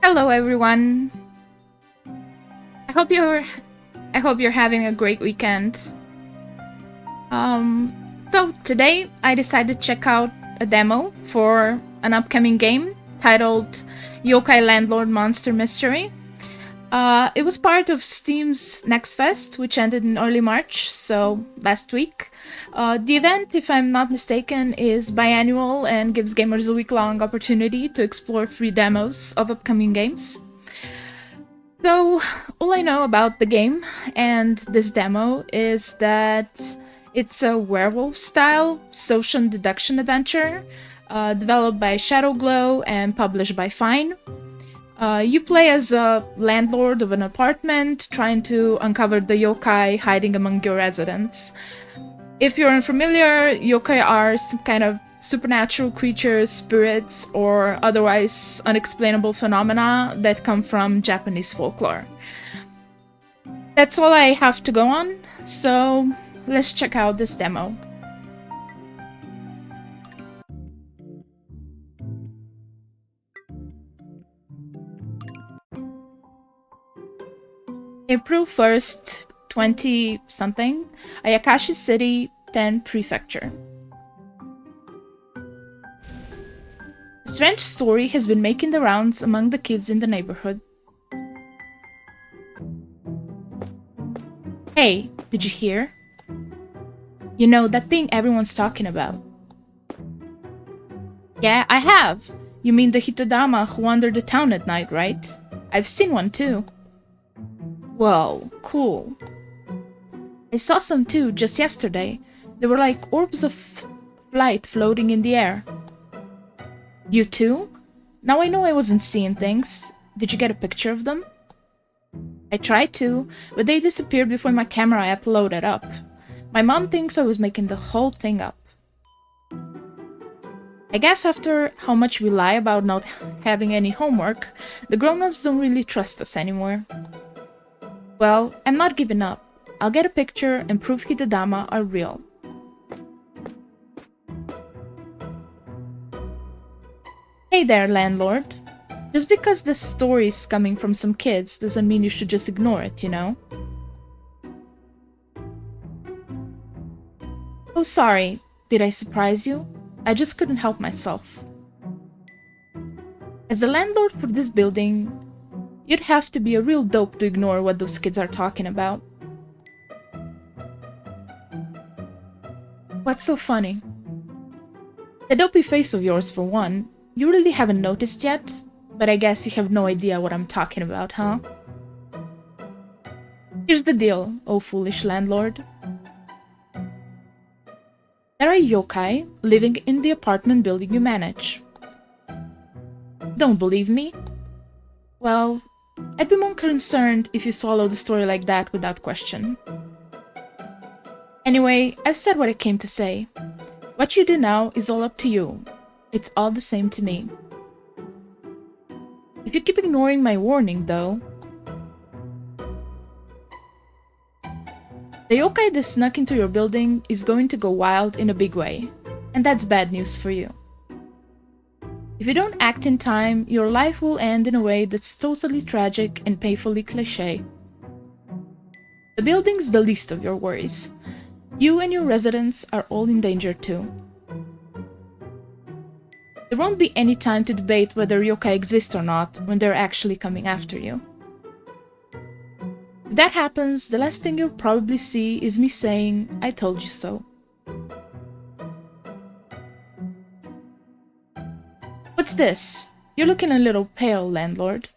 Hello everyone. I hope you're having a great weekend. So today I decided to check out a demo for an upcoming game titled Yokai Landlord Monster Mystery. It was part of Steam's Next Fest, which ended in early March, so last week. The event, if I'm not mistaken, is biannual and gives gamers a week-long opportunity to explore free demos of upcoming games. So, all I know about the game and this demo is that it's a werewolf-style social deduction adventure developed by Shadowglow and published by Fine. You play as a landlord of an apartment, trying to uncover the yokai hiding among your residents. If you're unfamiliar, yokai are some kind of supernatural creatures, spirits, or otherwise unexplainable phenomena that come from Japanese folklore. That's all I have to go on, so let's check out this demo. April 1st, 20-something, Ayakashi City, 10 Prefecture. A strange story has been making the rounds among the kids in the neighborhood. Hey, did you hear? You know, that thing everyone's talking about. Yeah, I have! You mean the Hitodama who wander the town at night, right? I've seen one too. Whoa, cool. I saw some too, just yesterday. They were like orbs of light floating in the air. You too? Now I know I wasn't seeing things. Did you get a picture of them? I tried to, but they disappeared before my camera app loaded up. My mom thinks I was making the whole thing up. I guess after how much we lie about not having any homework, the grown-ups don't really trust us anymore. Well, I'm not giving up. I'll get a picture and prove Hitodama are real. Hey there, landlord. Just because this story is coming from some kids doesn't mean you should just ignore it, you know? Oh, sorry. Did I surprise you? I just couldn't help myself. As the landlord for this building, you'd have to be a real dope to ignore what those kids are talking about. What's so funny? The dopey face of yours, for one. You really haven't noticed yet? But I guess you have no idea what I'm talking about, huh? Here's the deal, oh foolish landlord. There are yokai living in the apartment building you manage. Don't believe me? Well, I'd be more concerned if you swallowed the story like that without question. Anyway, I've said what I came to say. What you do now is all up to you. It's all the same to me. If you keep ignoring my warning, though... The yokai that snuck into your building is going to go wild in a big way, and that's bad news for you. If you don't act in time, your life will end in a way that's totally tragic and painfully cliché. The building's the least of your worries. You and your residents are all in danger too. There won't be any time to debate whether yokai exist or not when they're actually coming after you. If that happens, the last thing you'll probably see is me saying, "I told you so." What's this? You're looking a little pale, landlord.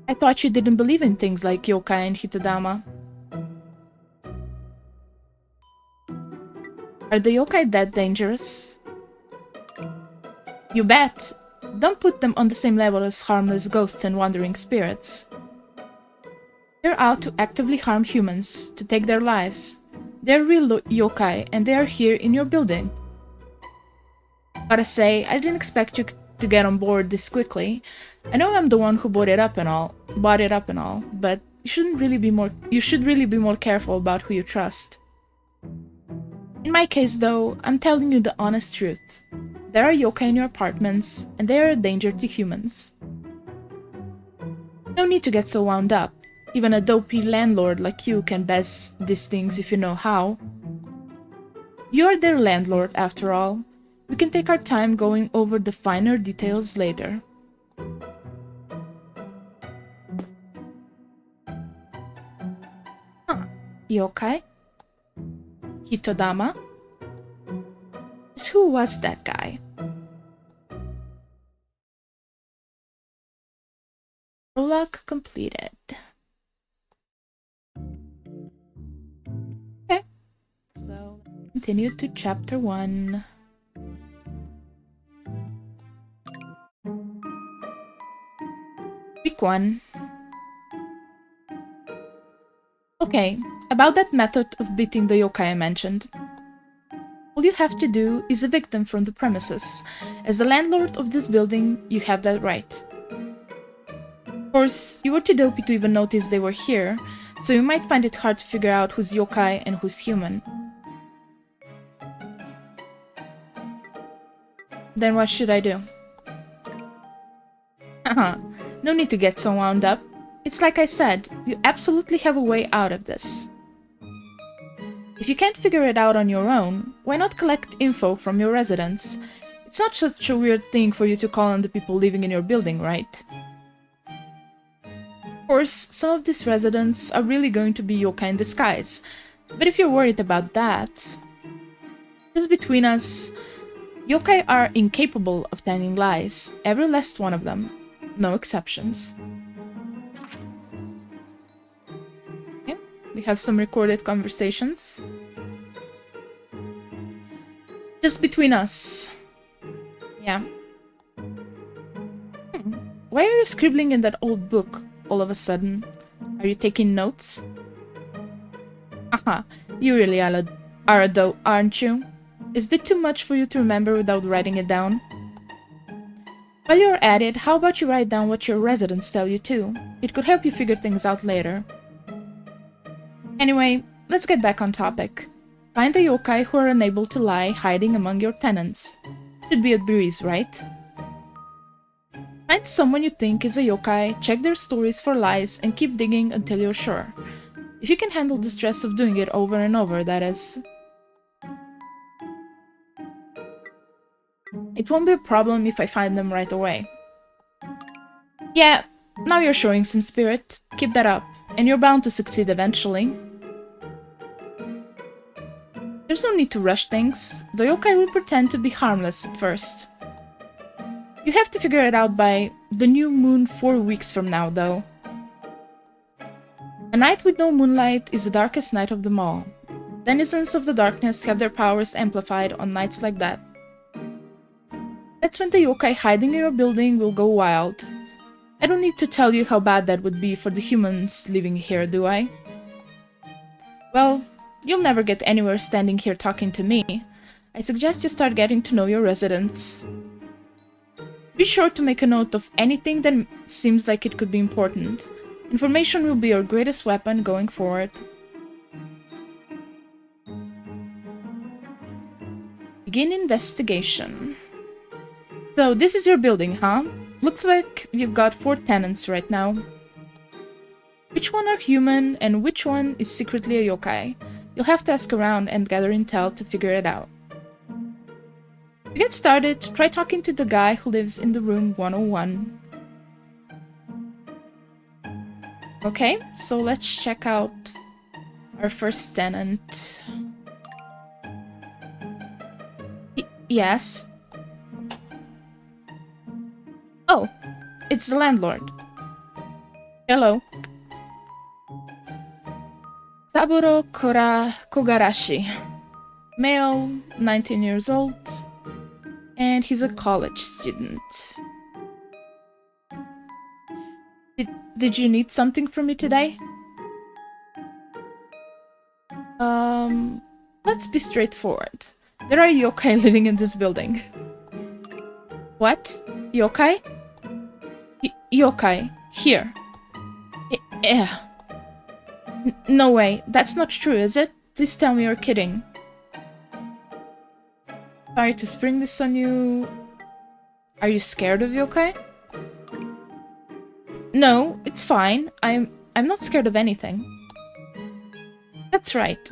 I thought you didn't believe in things like yokai and Hitodama. Are the yokai that dangerous? You bet! Don't put them on the same level as harmless ghosts and wandering spirits. They're out to actively harm humans, to take their lives. They're real yokai, and they are here in your building. Gotta say, I didn't expect you to get on board this quickly. I know I'm the one who brought it up and all, but you should really be more careful about who you trust. In my case, though, I'm telling you the honest truth. There are yokai in your apartments, and they are a danger to humans. No need to get so wound up. Even a dopey landlord like you can best these things if you know how. You're their landlord, after all. We can take our time going over the finer details later. Huh. Yokai? Hitodama? Who was that guy? Prologue completed. Okay, so continue to chapter 1. Week 1. Okay, about that method of beating the yokai I mentioned. All you have to do is evict them from the premises. As the landlord of this building, you have that right. Of course, you were too dopey to even notice they were here, so you might find it hard to figure out who's yokai and who's human. Then what should I do? Haha, no need to get so wound up. It's like I said, you absolutely have a way out of this. If you can't figure it out on your own, why not collect info from your residents? It's not such a weird thing for you to call on the people living in your building, right? Of course, some of these residents are really going to be yokai in disguise, but if you're worried about that... Just between us, yokai are incapable of telling lies, every last one of them. No exceptions. Okay, we have some recorded conversations. Just between us. Yeah. Why are you scribbling in that old book all of a sudden? Are you taking notes? Haha, you really are a dope, aren't you? Is it too much for you to remember without writing it down? While you're at it, how about you write down what your residents tell you too? It could help you figure things out later. Anyway, let's get back on topic. Find the yokai who are unable to lie hiding among your tenants. Should be a breeze, right? Find someone you think is a yokai, check their stories for lies, and keep digging until you're sure. If you can handle the stress of doing it over and over, that is. It won't be a problem if I find them right away. Yeah, now you're showing some spirit. Keep that up, and you're bound to succeed eventually. There's no need to rush things. The yokai will pretend to be harmless at first. You have to figure it out by the new moon 4 weeks from now, though. A night with no moonlight is the darkest night of them all. Denizens of the darkness have their powers amplified on nights like that. That's when the yokai hiding in your building will go wild. I don't need to tell you how bad that would be for the humans living here, do I? Well, you'll never get anywhere standing here talking to me. I suggest you start getting to know your residents. Be sure to make a note of anything that seems like it could be important. Information will be your greatest weapon going forward. Begin investigation. So this is your building, huh? Looks like you've got 4 tenants right now. Which one are human and which one is secretly a yokai? You'll have to ask around and gather intel to figure it out. To get started, try talking to the guy who lives in the room 101. Okay, so let's check out our first tenant. Yes? Oh, it's the landlord. Hello. Saburo Kogarashi. Male, 19 years old. And he's a college student. Did you need something from me today? Let's be straightforward. There are yokai living in this building. What? Yokai? Yokai. Here. Yeah. No way. That's not true, is it? Please tell me you're kidding. Sorry to spring this on you. Are you scared of yokai? No, it's fine. I'm not scared of anything. That's right.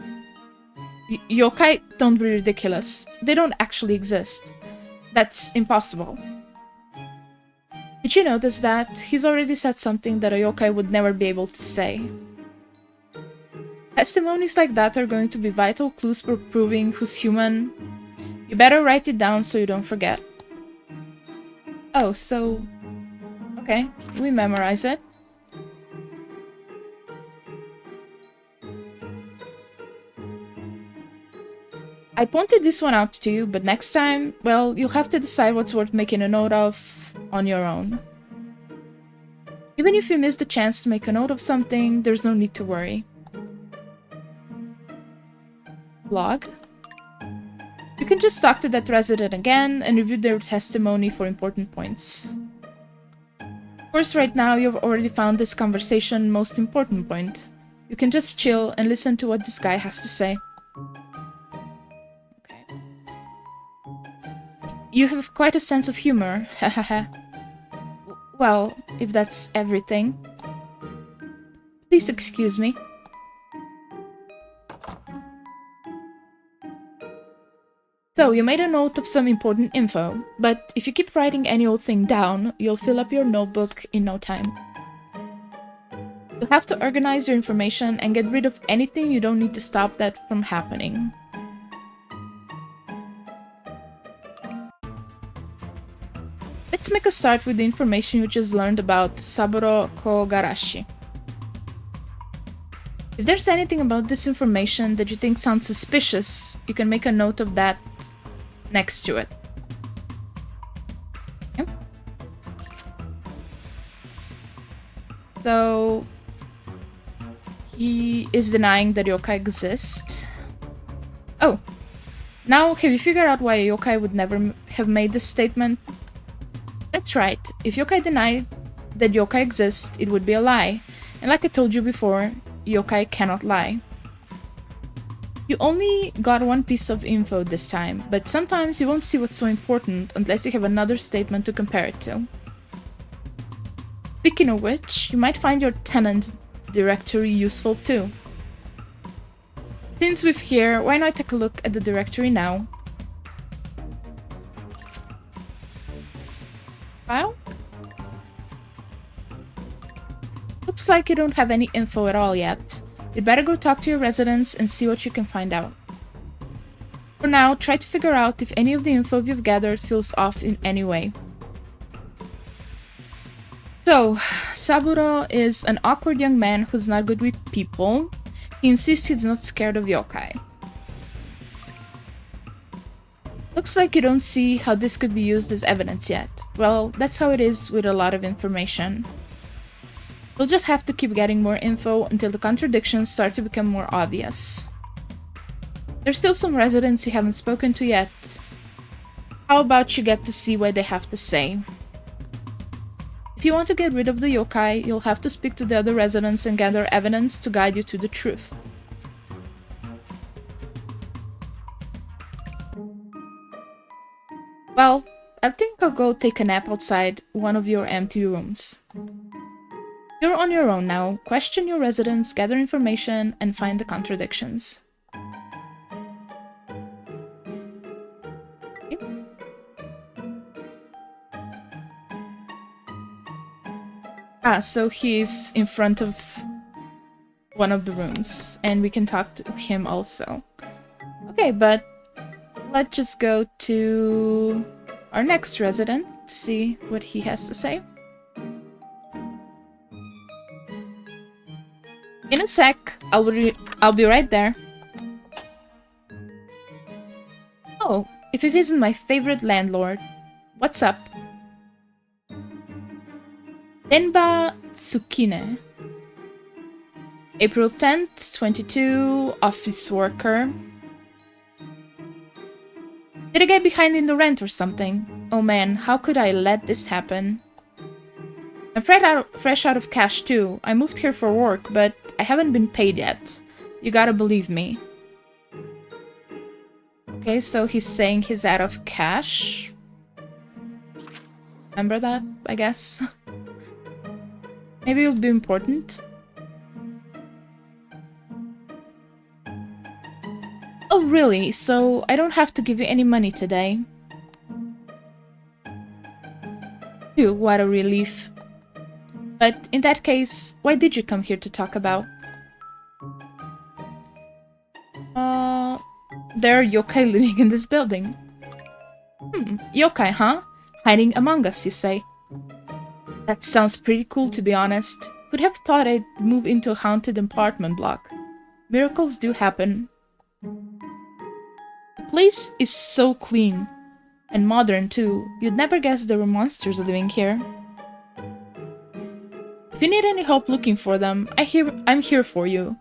Yokai don't be ridiculous. They don't actually exist. That's impossible. Did you notice that? He's already said something that a yokai would never be able to say. Testimonies like that are going to be vital clues for proving who's human. You better write it down so you don't forget. Oh, so... Okay, we memorize it. I pointed this one out to you, but next time, well, you'll have to decide what's worth making a note of on your own. Even if you miss the chance to make a note of something, there's no need to worry. Log? You can just talk to that resident again and review their testimony for important points. Of course, right now you've already found this conversation most important point. You can just chill and listen to what this guy has to say. You have quite a sense of humor, hahaha. Well, if that's everything. Please excuse me. So, you made a note of some important info, but if you keep writing any old thing down, you'll fill up your notebook in no time. You'll have to organize your information and get rid of anything you don't need to stop that from happening. Let's make a start with the information you just learned about Saburo Kogarashi. If there's anything about this information that you think sounds suspicious, you can make a note of that next to it. Okay. So, he is denying that yokai exist. Oh, now have you figured out why a yokai would never have made this statement? That's right, if yokai denied that yokai exist, it would be a lie. And like I told you before, yokai cannot lie. You only got one piece of info this time, but sometimes you won't see what's so important unless you have another statement to compare it to. Speaking of which, you might find your tenant directory useful too. Since we're here, why not take a look at the directory now? File? Looks like you don't have any info at all yet. You'd better go talk to your residents and see what you can find out. For now, try to figure out if any of the info you've gathered feels off in any way. So, Saburo is an awkward young man who's not good with people. He insists he's not scared of yokai. Looks like you don't see how this could be used as evidence yet. Well, that's how it is with a lot of information. You'll just have to keep getting more info until the contradictions start to become more obvious. There's still some residents you haven't spoken to yet. How about you get to see what they have to say? If you want to get rid of the yokai, you'll have to speak to the other residents and gather evidence to guide you to the truth. Well, I think I'll go take a nap outside one of your empty rooms. You're on your own now. Question your residents, gather information, and find the contradictions. Okay. So he's in front of one of the rooms, and we can talk to him also. Okay, but let's just go to our next resident to see what he has to say. In a sec, I'll be right there. Oh, if it isn't my favorite landlord. What's up? Denba Tsukine. April 10th, 22, office worker. Did I get behind in the rent or something? Oh man, how could I let this happen? I'm fresh out of cash too. I moved here for work, but I haven't been paid yet. You gotta believe me. Okay, so he's saying he's out of cash. Remember that, I guess? Maybe it'll be important. Oh, really? So I don't have to give you any money today? Phew, what a relief. But in that case, why did you come here to talk about? There are yokai living in this building. Yokai, huh? Hiding among us, you say? That sounds pretty cool, to be honest. Who'd have thought I'd move into a haunted apartment block? Miracles do happen. The place is so clean. And modern, too. You'd never guess there were monsters living here. If you need any help looking for them, I'm here for you.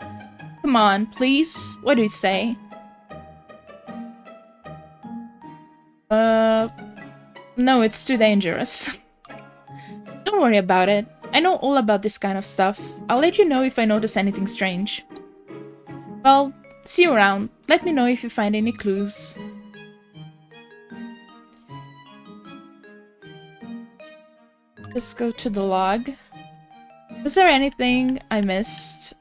Come on, please. What do you say? No, it's too dangerous. Don't worry about it. I know all about this kind of stuff. I'll let you know if I notice anything strange. Well, see you around. Let me know if you find any clues. Let's go to the log. Was there anything I missed?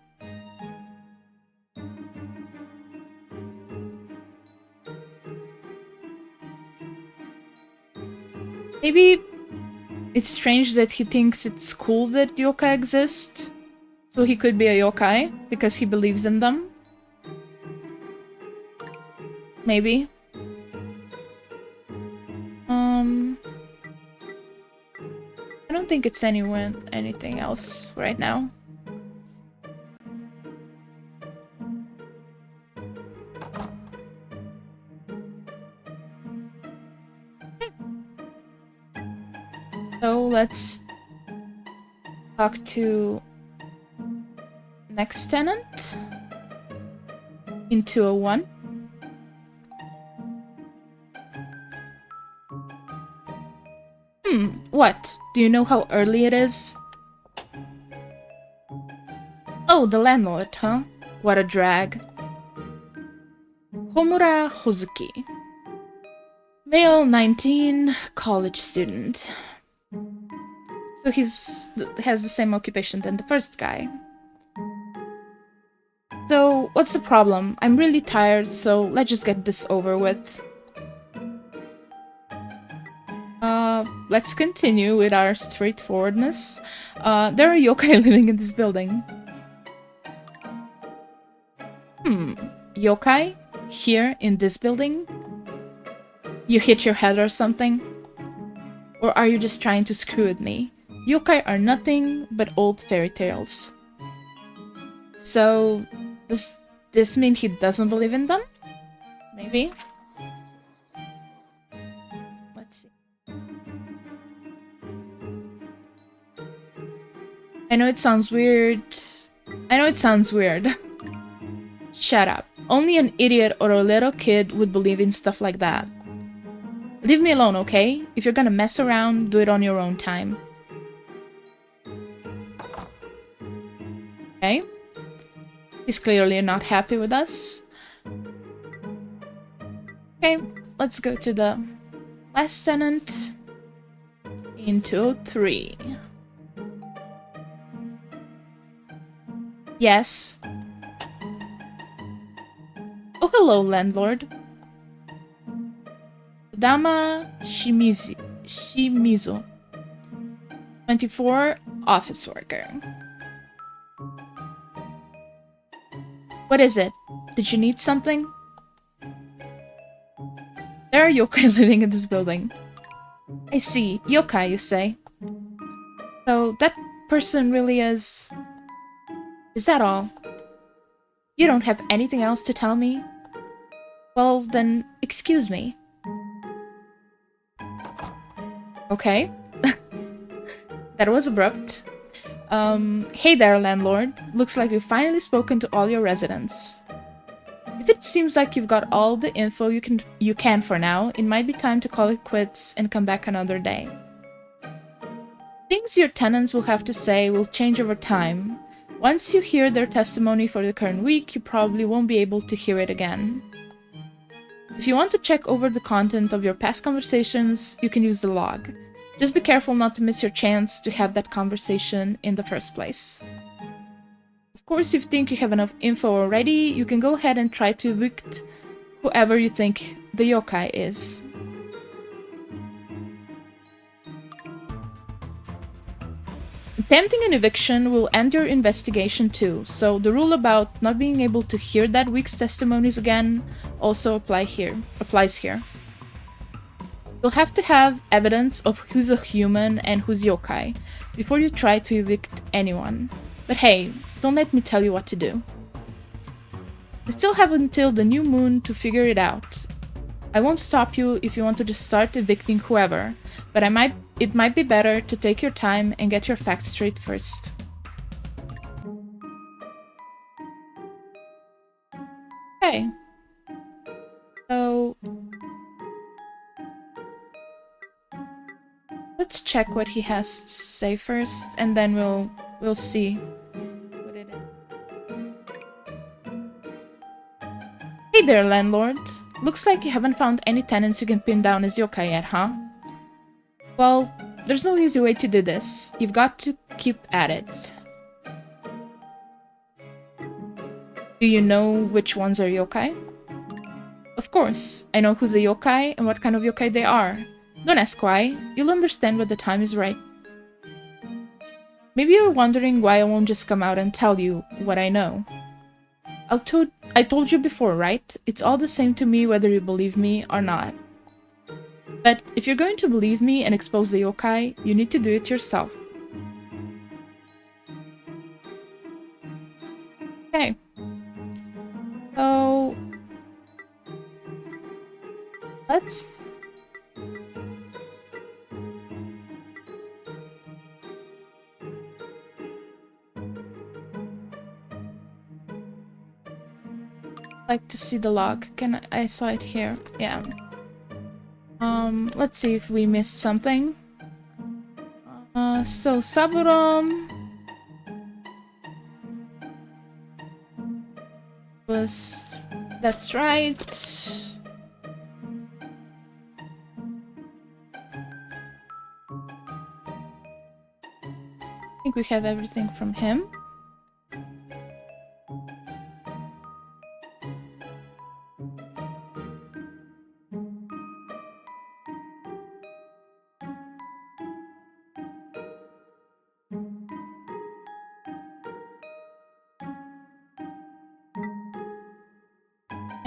Maybe it's strange that he thinks it's cool that yokai exist. So he could be a yokai because he believes in them. Maybe. I don't think it's anything else right now. So let's talk to next tenant in 201. What? Do you know how early it is? Oh, the landlord, huh? What a drag. Homura Hozuki. Male, 19, college student. So has the same occupation than the first guy. So, what's the problem? I'm really tired, so let's just get this over with. Let's continue with our straightforwardness. There are yokai living in this building. Yokai? Here, in this building? You hit your head or something? Or are you just trying to screw with me? Yokai are nothing but old fairy tales. So, does this mean he doesn't believe in them? Maybe? Let's see. I know it sounds weird. Shut up. Only an idiot or a little kid would believe in stuff like that. Leave me alone, okay? If you're gonna mess around, do it on your own time. Okay. He's clearly not happy with us. Okay, let's go to the last tenant in 203. Yes. Oh, hello, landlord. Dama Shimizu. 24, office worker. What is it? Did you need something? There are yokai living in this building. I see. Yokai, you say? So, that person really is... Is that all? You don't have anything else to tell me? Well, then, excuse me. Okay. That was abrupt. Hey there, landlord. Looks like you've finally spoken to all your residents. If it seems like you've got all the info you can for now, it might be time to call it quits and come back another day. Things your tenants will have to say will change over time. Once you hear their testimony for the current week, you probably won't be able to hear it again. If you want to check over the content of your past conversations, you can use the log. Just be careful not to miss your chance to have that conversation in the first place. Of course, if you think you have enough info already, you can go ahead and try to evict whoever you think the yokai is. Attempting an eviction will end your investigation too, so the rule about not being able to hear that week's testimonies again also applies here. You'll have to have evidence of who's a human and who's yokai before you try to evict anyone. But hey, don't let me tell you what to do. You still have until the new moon to figure it out. I won't stop you if you want to just start evicting whoever, but it might be better to take your time and get your facts straight first. Okay. So let's check what he has to say first, and then we'll see what it is. Hey there, landlord. Looks like you haven't found any tenants you can pin down as yokai yet, huh? Well, there's no easy way to do this. You've got to keep at it. Do you know which ones are yokai? Of course, I know who's a yokai and what kind of yokai they are. Don't ask why, you'll understand when the time is right. Maybe you're wondering why I won't just come out and tell you what I know. I told you before, right? It's all the same to me whether you believe me or not. But if you're going to believe me and expose the yokai, you need to do it yourself. Okay. So let's like to see the log. I saw it here. Yeah. Let's see if we missed something. So Saburon was... That's right. I think we have everything from him.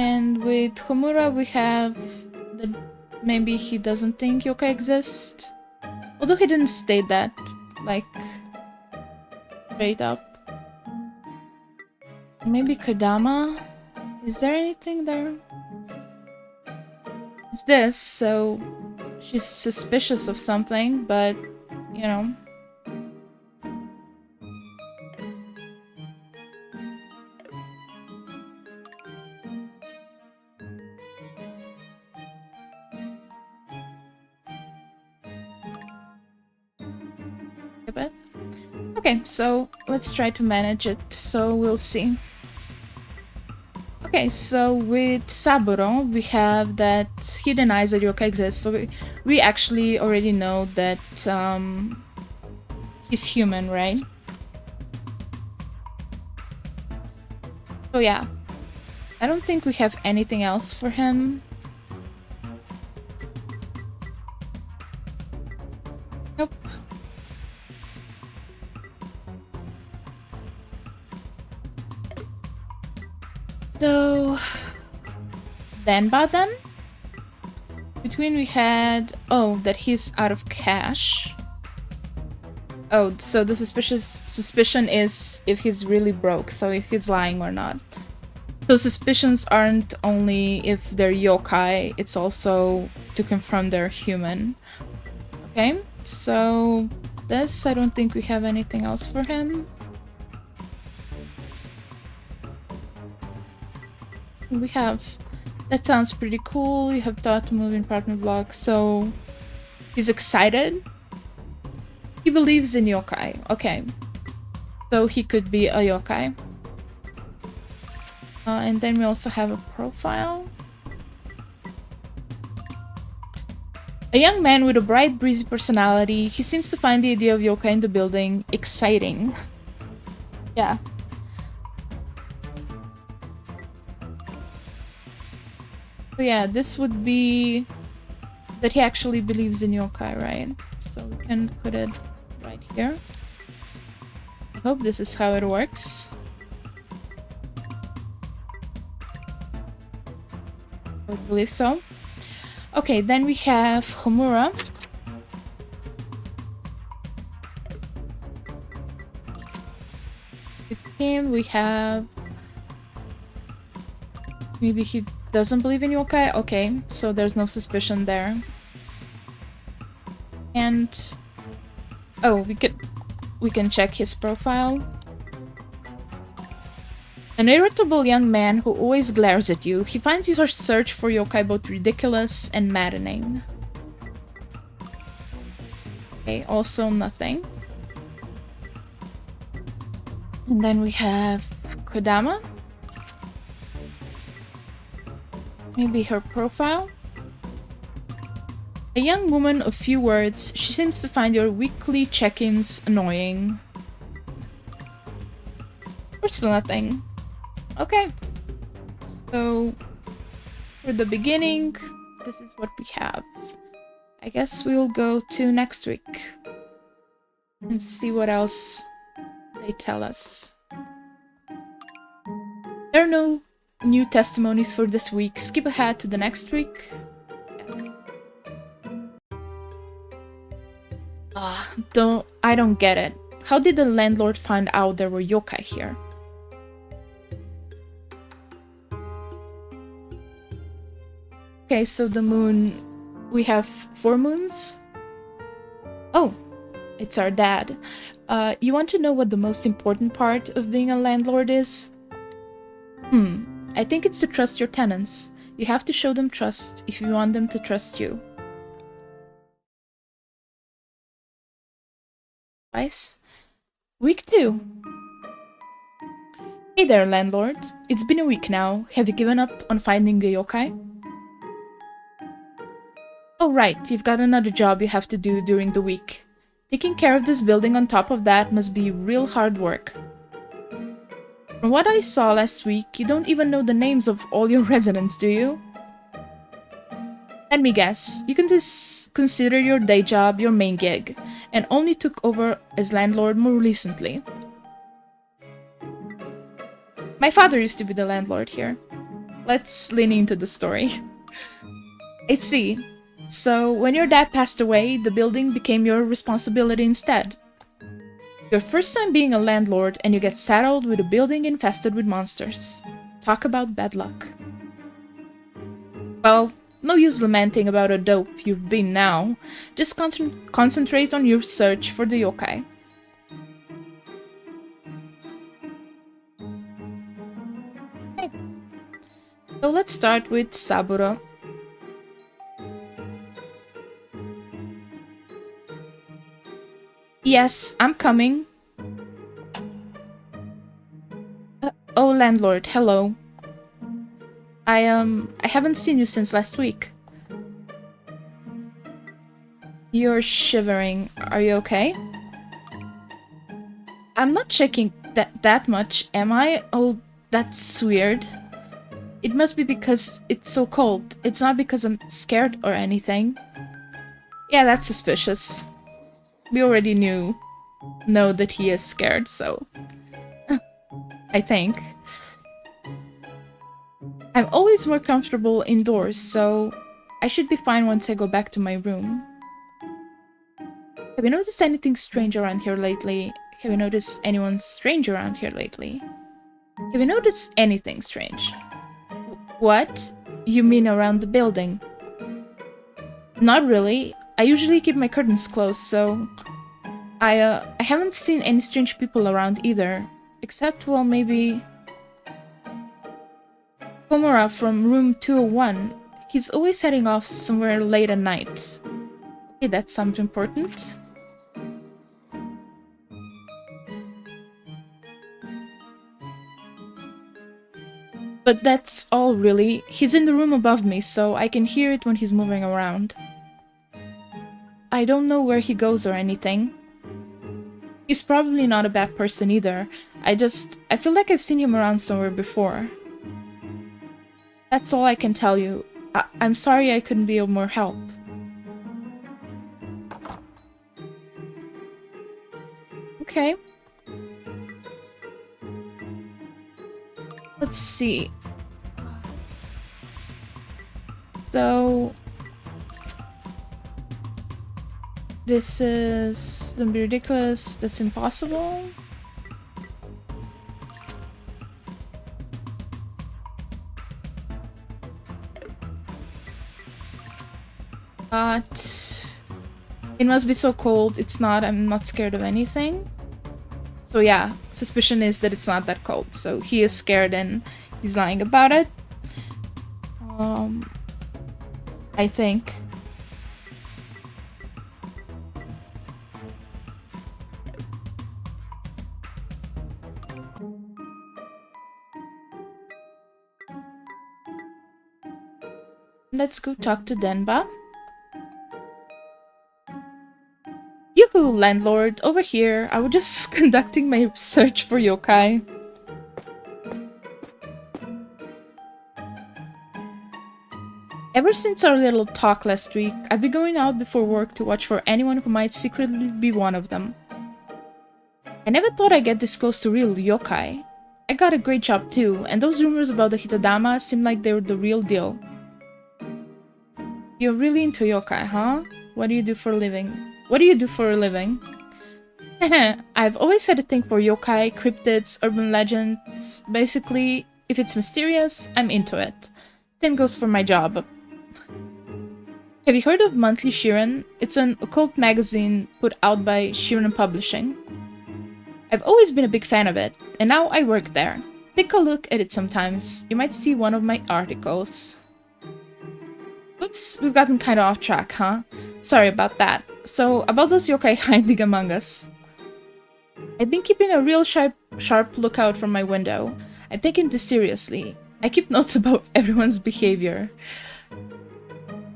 And with Homura we have that maybe he doesn't think yokai exist. Although he didn't state that, like, straight up. Maybe Kodama? Is there anything there? It's this, so she's suspicious of something, but, you know. Okay, so let's try to manage it, so we'll see. Okay, so with Saburo, we have that he denies that yokai exists, so we actually already know that he's human, right? So yeah, I don't think we have anything else for him. Nope. So, Denba then? Between we had... Oh, that he's out of cash. Oh, so the suspicion is if he's really broke, so if he's lying or not. So suspicions aren't only if they're yokai, it's also to confirm they're human. Okay, so this, I don't think we have anything else for him. We have... That sounds pretty cool. You have thought to move in apartment block, so he's excited. He believes in yokai. Okay. So he could be a yokai. And then we also have a profile. A young man with a bright, breezy personality. He seems to find the idea of yokai in the building exciting. Yeah. So yeah, this would be that he actually believes in yokai, right? So we can put it right here. I hope this is how it works. I believe so. Okay, then we have Homura. With him, we have... Maybe he doesn't believe in yokai? Okay, so there's no suspicion there. And... Oh, we can check his profile. An irritable young man who always glares at you. He finds your search for yokai both ridiculous and maddening. Okay, also nothing. And then we have Kodama. Maybe her profile. A young woman of few words. She seems to find your weekly check-ins annoying. Or still nothing. Okay. So, for the beginning, this is what we have. I guess we'll go to next week and see what else they tell us. There are no new testimonies for this week. Skip ahead to the next week. Yes. I don't get it. How did the landlord find out there were yokai here? Okay, so the moon... We have 4 moons? Oh, it's our dad. You want to know what the most important part of being a landlord is? I think it's to trust your tenants. You have to show them trust if you want them to trust you. Twice. Week 2. Hey there, landlord. It's been a week now. Have you given up on finding the yokai? Oh right, you've got another job you have to do during the week. Taking care of this building on top of that must be real hard work. From what I saw last week, you don't even know the names of all your residents, do you? Let me guess, you can just consider your day job your main gig, and only took over as landlord more recently. My father used to be the landlord here. Let's lean into the story. I see. So, when your dad passed away, the building became your responsibility instead. Your first time being a landlord and you get saddled with a building infested with monsters. Talk about bad luck. Well, no use lamenting about a dope you've been now. Just concentrate on your search for the yokai. Okay. So let's start with Saburo. Yes, I'm coming. Oh, landlord, hello. I haven't seen you since last week. You're shivering. Are you okay? I'm not shaking that much, am I? Oh, that's weird. It must be because it's so cold. It's not because I'm scared or anything. Yeah, that's suspicious. We already know that he is scared, so... I think. I'm always more comfortable indoors, so I should be fine once I go back to my room. Have you noticed anything strange around here lately? Have you noticed anyone strange around here lately? Have you noticed anything strange? What? You mean around the building? Not really. I usually keep my curtains closed, so... I haven't seen any strange people around either. Except, well, maybe... Komura from room 201. He's always heading off somewhere late at night. Okay, that sounds important. But that's all, really. He's in the room above me, so I can hear it when he's moving around. I don't know where he goes or anything. He's probably not a bad person either. I feel like I've seen him around somewhere before. That's all I can tell you. I'm sorry I couldn't be of more help. Okay. Let's see. So... This is... Don't be ridiculous. That's impossible. But... It must be so cold. It's not. I'm not scared of anything. So yeah, suspicion is that it's not that cold. So he is scared and he's lying about it. I think. Let's go talk to Denba. Yokai Landlord, over here. I was just conducting my search for yokai. Ever since our little talk last week, I've been going out before work to watch for anyone who might secretly be one of them. I never thought I'd get this close to real yokai. I got a great job too, and those rumors about the Hitodama seemed like they were the real deal. You're really into yokai, huh? What do you do for a living? What do you do for a living? I've always had a thing for yokai, cryptids, urban legends. Basically, if it's mysterious, I'm into it. Same goes for my job. Have you heard of Monthly Shiren? It's an occult magazine put out by Shiren Publishing. I've always been a big fan of it, and now I work there. Take a look at it sometimes. You might see one of my articles. Oops, we've gotten kinda off track, huh? Sorry about that. So, about those yokai hiding among us. I've been keeping a real sharp lookout from my window. I'm taking this seriously. I keep notes about everyone's behavior.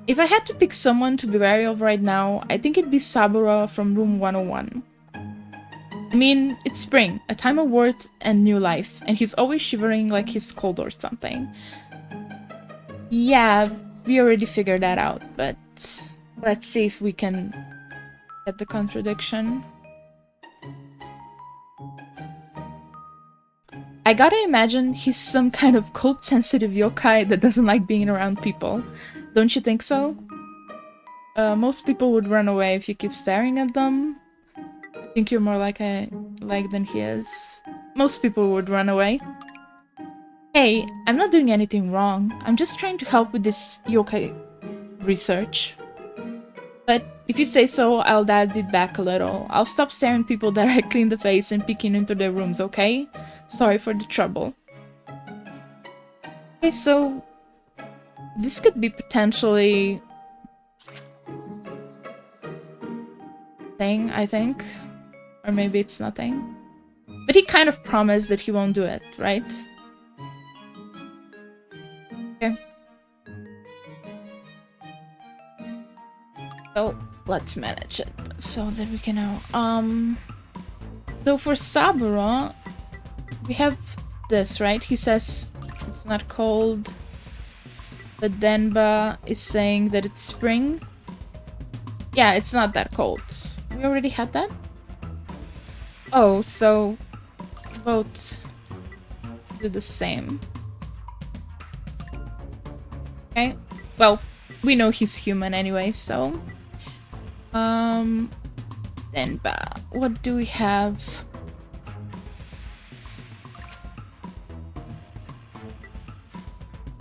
If I had to pick someone to be wary of right now, I think it'd be Saburo from Room 101. I mean, it's spring, a time of worth and new life, and he's always shivering like he's cold or something. Yeah, we already figured that out, but let's see if we can get the contradiction. I gotta imagine he's some kind of cold-sensitive yokai that doesn't like being around people. Don't you think so? Most people would run away if you keep staring at them. I think you're more like than he is. Most people would run away. Hey, I'm not doing anything wrong. I'm just trying to help with this yokai research. But if you say so, I'll dial it back a little. I'll stop staring people directly in the face and peeking into their rooms, okay? Sorry for the trouble. Okay, so... this could be potentially... thing, I think. Or maybe it's nothing. But he kind of promised that he won't do it, right? Okay. So, let's manage it so that we can know. So for Saburo, we have this, right? He says it's not cold, but Denba is saying that it's spring. Yeah, it's not that cold. We already had that? Oh, so both do the same. Okay, well, we know he's human anyway, so... Denba, what do we have?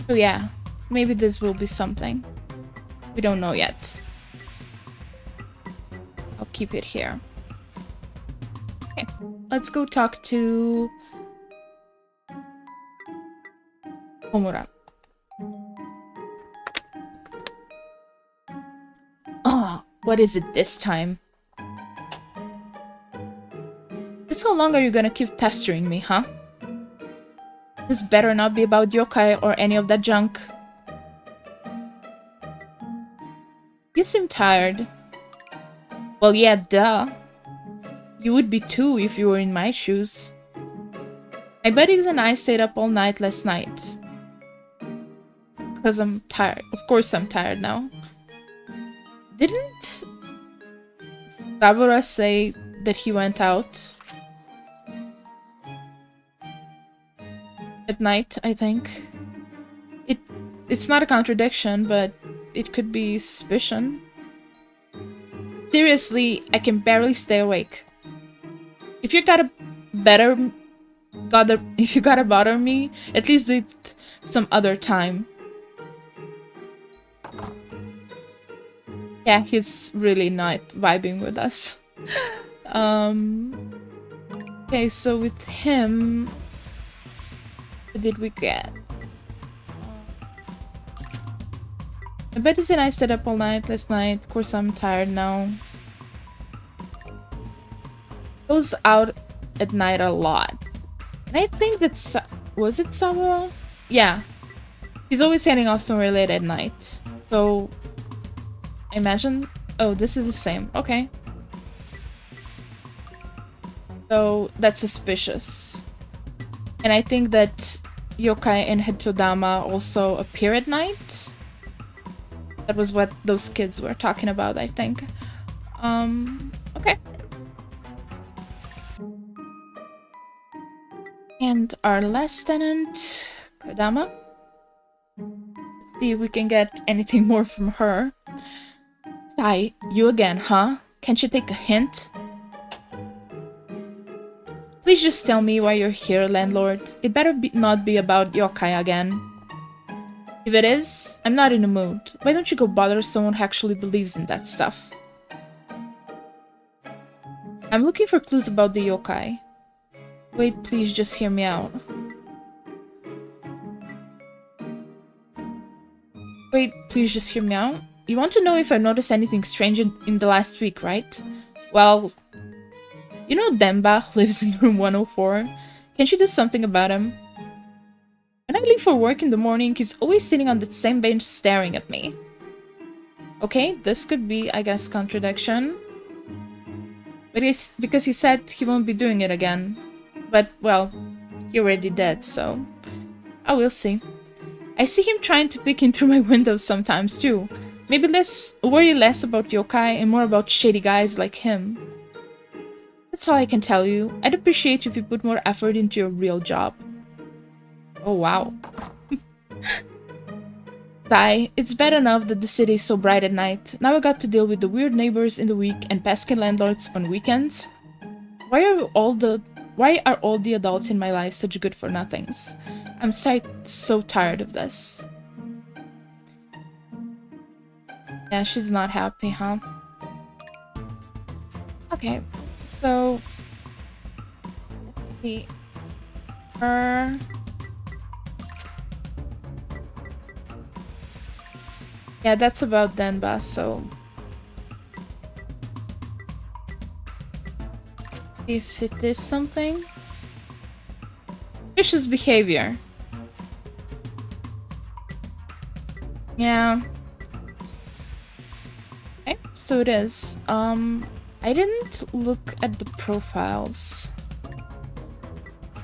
Oh yeah, maybe this will be something. We don't know yet. I'll keep it here. Okay, let's go talk to Omura. Oh, what is it this time? Just how long are you gonna keep pestering me, huh? This better not be about yokai or any of that junk. You seem tired. Well, yeah, duh. You would be too if you were in my shoes. My buddies and I stayed up all night last night. Because I'm tired. Of course I'm tired now. Didn't Sabura say that he went out at night, I think? It's not a contradiction, but it could be suspicion. Seriously, I can barely stay awake. If you gotta bother me, at least do it some other time. Yeah, he's really not vibing with us. Okay, so with him, what did we get? My buddies and I stayed up all night last night. Of course, I'm tired now. Goes out at night a lot. And I think that's... Was it Saburo? Yeah. He's always heading off somewhere late at night. So... I imagine... Oh, this is the same. Okay. So, that's suspicious. And I think that Yokai and Hitodama also appear at night. That was what those kids were talking about, I think. Okay. And our last tenant, Kodama. Let's see if we can get anything more from her. Sai, you again, huh? Can't you take a hint? Please just tell me why you're here, landlord. It better not be about Yokai again. If it is, I'm not in the mood. Why don't you go bother someone who actually believes in that stuff? I'm looking for clues about the yokai. Wait, please just hear me out. Wait, please just hear me out? You want to know if I've noticed anything strange in the last week, right? Well, you know Demba who lives in room 104? Can't you do something about him? When I leave for work in the morning, he's always sitting on the same bench staring at me. Okay, this could be, I guess, contradiction. But because he said he won't be doing it again. But, well, he already did, so... I will see. I see him trying to peek in through my windows sometimes, too. Maybe worry less about yokai and more about shady guys like him. That's all I can tell you. I'd appreciate if you put more effort into your real job. Oh, wow. Sigh, it's bad enough that the city is so bright at night. Now I got to deal with the weird neighbors in the week and pesky landlords on weekends. Why are all the adults in my life such good for nothings? I'm so tired of this. Yeah, she's not happy, huh? Okay, so... Let's see. Her... Yeah, that's about Denba, so... If it is something... Vicious behavior. Yeah. Okay, so it is. I didn't look at the profiles.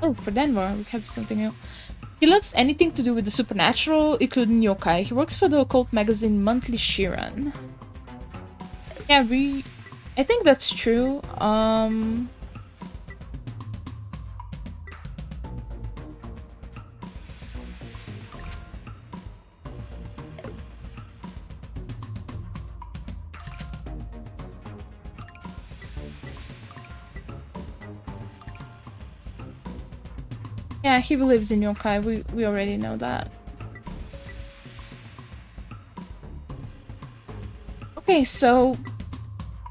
Oh, for Denver, we have something new. He loves anything to do with the supernatural, including yokai. He works for the occult magazine Monthly Shiran. Yeah, I think that's true. Yeah, he believes in yokai. We already know that. Okay, so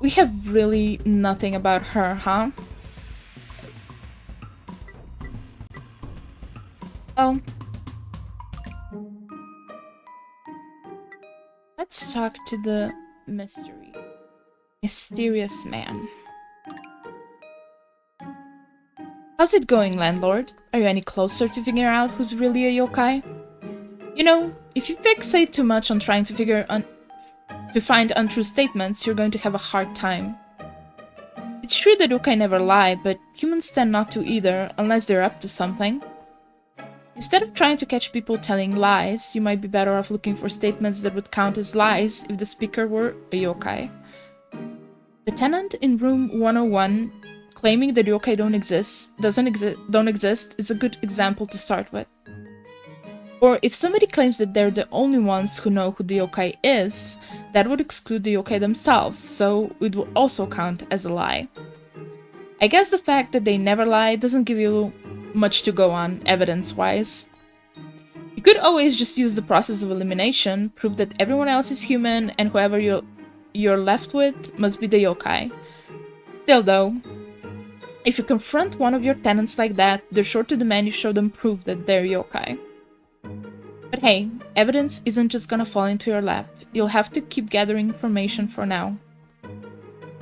we have really nothing about her, huh? Well, let's talk to the mysterious man. How's it going, landlord? Are you any closer to figuring out who's really a yokai? You know, if you fixate too much on trying to find untrue statements, you're going to have a hard time. It's true that yokai never lie, but humans tend not to either, unless they're up to something. Instead of trying to catch people telling lies, you might be better off looking for statements that would count as lies if the speaker were a yokai. The tenant in room 101 claiming that yokai don't exist is a good example to start with. Or if somebody claims that they're the only ones who know who the yokai is, that would exclude the yokai themselves, so it will also count as a lie. I guess the fact that they never lie doesn't give you much to go on, evidence-wise. You could always just use the process of elimination, prove that everyone else is human, and whoever you're left with must be the yokai. Still though, if you confront one of your tenants like that, they're sure to demand you show them proof that they're yokai. But hey, evidence isn't just gonna fall into your lap. You'll have to keep gathering information for now.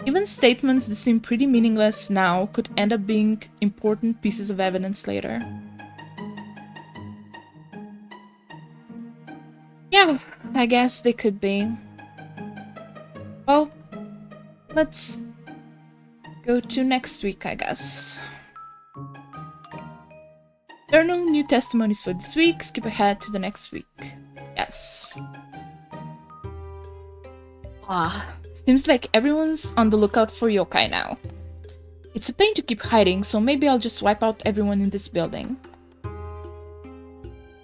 Even statements that seem pretty meaningless now could end up being important pieces of evidence later. Yeah, I guess they could be. Well, let's go to next week, I guess. There are no new testimonies for this week. Skip ahead to the next week. Yes. Seems like everyone's on the lookout for yokai now. It's a pain to keep hiding, so maybe I'll just wipe out everyone in this building.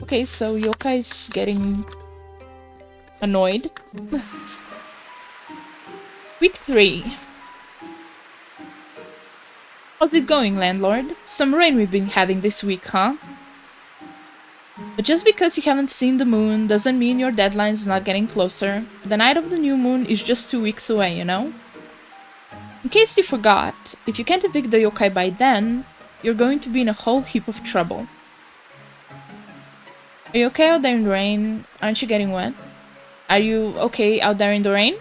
Okay, so yokai's getting annoyed. Week 3. How's it going, landlord? Some rain we've been having this week, huh? But just because you haven't seen the moon doesn't mean your deadline's not getting closer. The night of the new moon is just 2 weeks away, you know? In case you forgot, if you can't evict the yokai by then, you're going to be in a whole heap of trouble. Are you okay out there in the rain? Aren't you getting wet? Are you okay out there in the rain?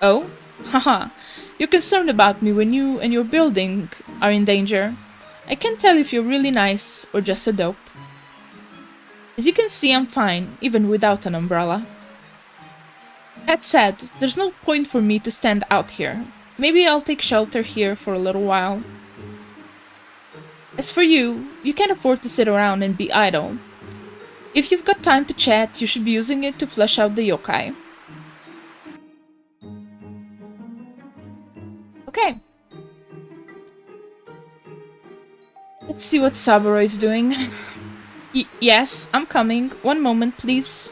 Oh? Haha. You're concerned about me when you and your building are in danger. I can't tell if you're really nice or just a dope. As you can see, I'm fine, even without an umbrella. That said, there's no point for me to stand out here. Maybe I'll take shelter here for a little while. As for you, you can't afford to sit around and be idle. If you've got time to chat, you should be using it to flush out the yokai. Okay. Let's see what Saburo is doing. Yes, I'm coming. One moment, please.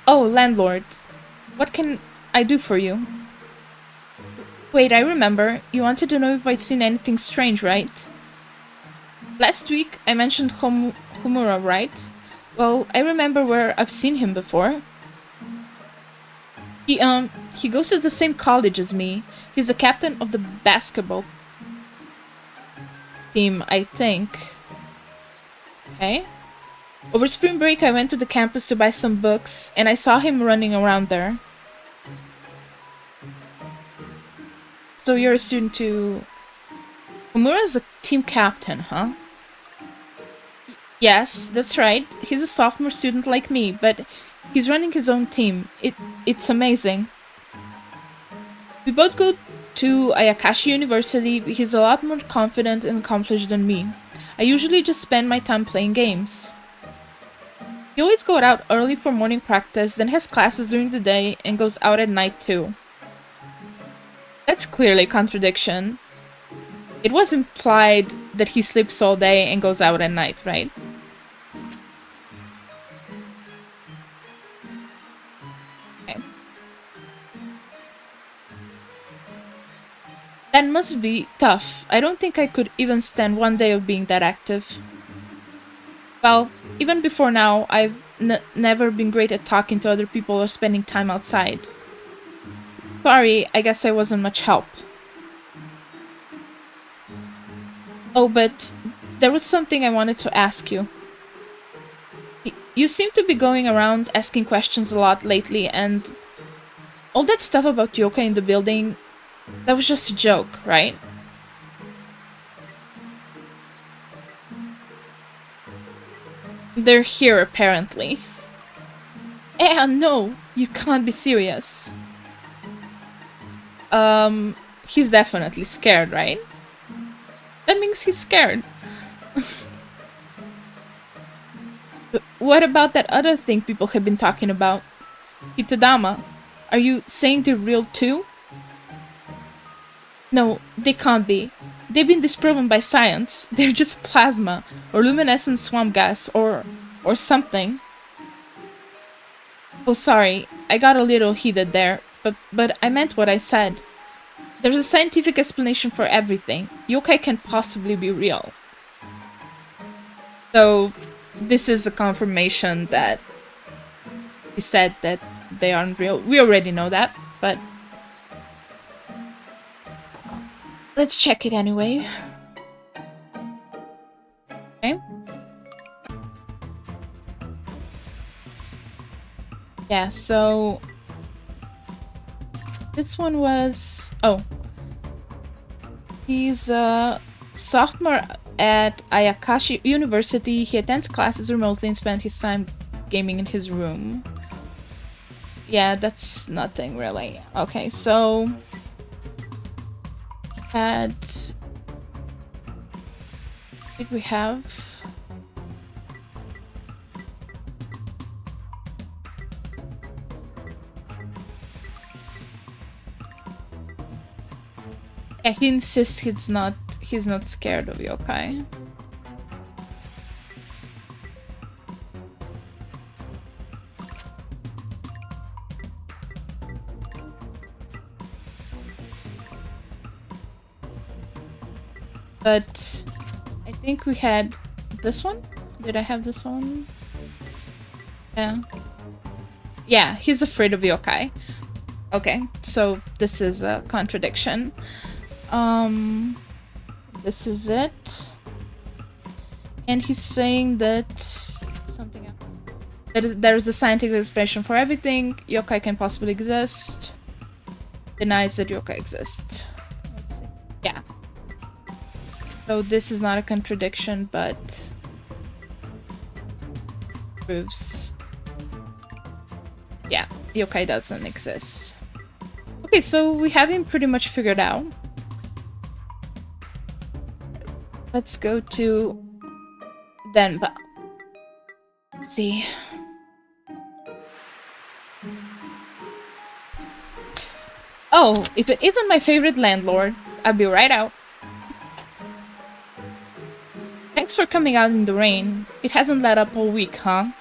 Oh, landlord. What can I do for you? Wait, I remember. You wanted to know if I'd seen anything strange, right? Last week, I mentioned Homura, right? Well, I remember where I've seen him before. He goes to the same college as me. He's the captain of the basketball team, I think. Okay. Over spring break, I went to the campus to buy some books, and I saw him running around there. So you're a student too. Homura's a team captain, huh? Yes, that's right. He's a sophomore student like me, but he's running his own team. It's amazing. We both go to Ayakashi University. He's a lot more confident and accomplished than me. I usually just spend my time playing games. He always goes out early for morning practice, then has classes during the day, and goes out at night too. That's clearly a contradiction. It was implied that he sleeps all day and goes out at night, right? Okay. That must be tough. I don't think I could even stand one day of being that active. Well, even before now, I've never been great at talking to other people or spending time outside. Sorry, I guess I wasn't much help. Oh, but there was something I wanted to ask you. You seem to be going around asking questions a lot lately, and all that stuff about yokai in the building, that was just a joke, right? They're here, apparently. No, you can't be serious. He's definitely scared, right? That means he's scared. What about that other thing people have been talking about? Hitodama. Are you saying they're real too? No, they can't be. They've been disproven by science. They're just plasma, or luminescent swamp gas, or something. Oh, sorry, I got a little heated there, but I meant what I said. There's a scientific explanation for everything. Yokai can't possibly be real. So, this is a confirmation that he said that they aren't real. We already know that, but let's check it anyway. Okay. Yeah, so this one was... Oh. He's a sophomore at Ayakashi University. He attends classes remotely and spends his time gaming in his room. Yeah, that's nothing really. Okay, so... What did we have? Yeah, he insists he's not scared of yokai. But I think we had this one? Did I have this one? Yeah. Yeah, he's afraid of yokai. Okay, so this is a contradiction. This is it. And he's saying that something else. That there's a scientific explanation for everything. Yokai can possibly exist. Denies that yokai exist. Let's see. Yeah. So this is not a contradiction, but proves. Yeah, yokai doesn't exist. Okay, so we have him pretty much figured out. Let's go to Denba. Let's see. Oh, if it isn't my favorite landlord, I'll be right out. Thanks for coming out in the rain. It hasn't let up all week, huh?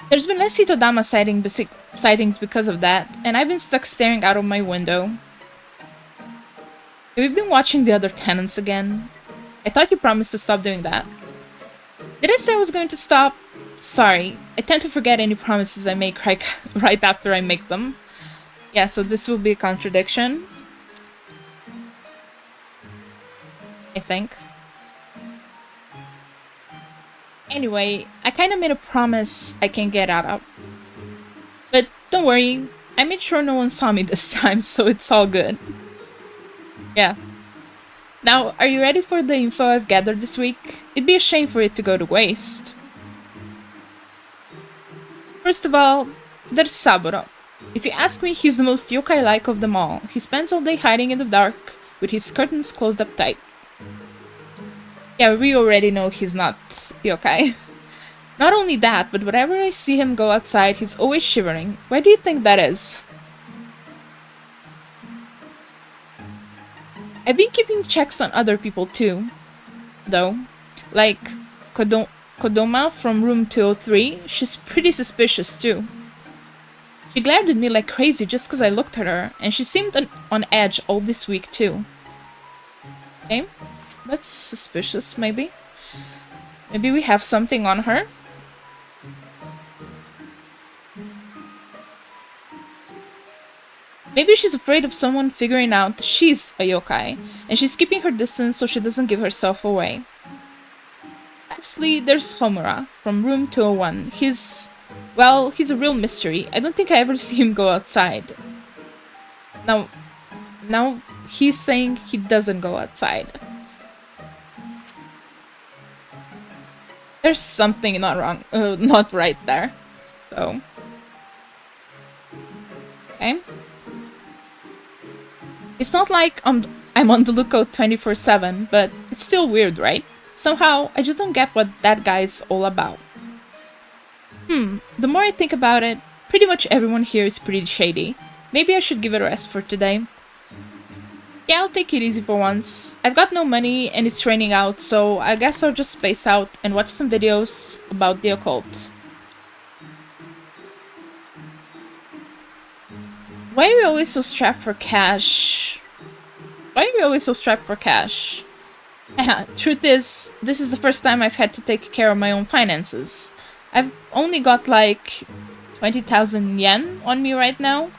There's been less Hitodama sightings because of that, and I've been stuck staring out of my window. Have you been watching the other tenants again? I thought you promised to stop doing that. Did I say I was going to stop? Sorry, I tend to forget any promises I make right after I make them. Yeah, so this will be a contradiction. I think. Anyway, I kinda made a promise I can get out of. But don't worry, I made sure no one saw me this time, so it's all good. Yeah. Now, are you ready for the info I've gathered this week? It'd be a shame for it to go to waste. First of all, there's Saburo. If you ask me, he's the most yokai-like of them all. He spends all day hiding in the dark, with his curtains closed up tight. Yeah, we already know he's not yokai. Not only that, but whenever I see him go outside, he's always shivering. Why do you think that is? I've been keeping checks on other people too, though. Like Kodoma from room 203, she's pretty suspicious too. She glared at me like crazy just because I looked at her, and she seemed on edge all this week too. Okay, that's suspicious, maybe. Maybe we have something on her. Maybe she's afraid of someone figuring out she's a yokai, and she's keeping her distance so she doesn't give herself away. Lastly, there's Homura from room 201. Well, he's a real mystery. I don't think I ever see him go outside. Now he's saying he doesn't go outside. There's something not right there. So, okay. It's not like I'm on the lookout 24/7, but it's still weird, right? Somehow, I just don't get what that guy's all about. The more I think about it, pretty much everyone here is pretty shady. Maybe I should give it a rest for today. Yeah, I'll take it easy for once. I've got no money and it's raining out, so I guess I'll just space out and watch some videos about the occult. Why are you always so strapped for cash? Why are you always so strapped for cash? Truth is, this is the first time I've had to take care of my own finances. I've only got like 20,000 yen on me right now.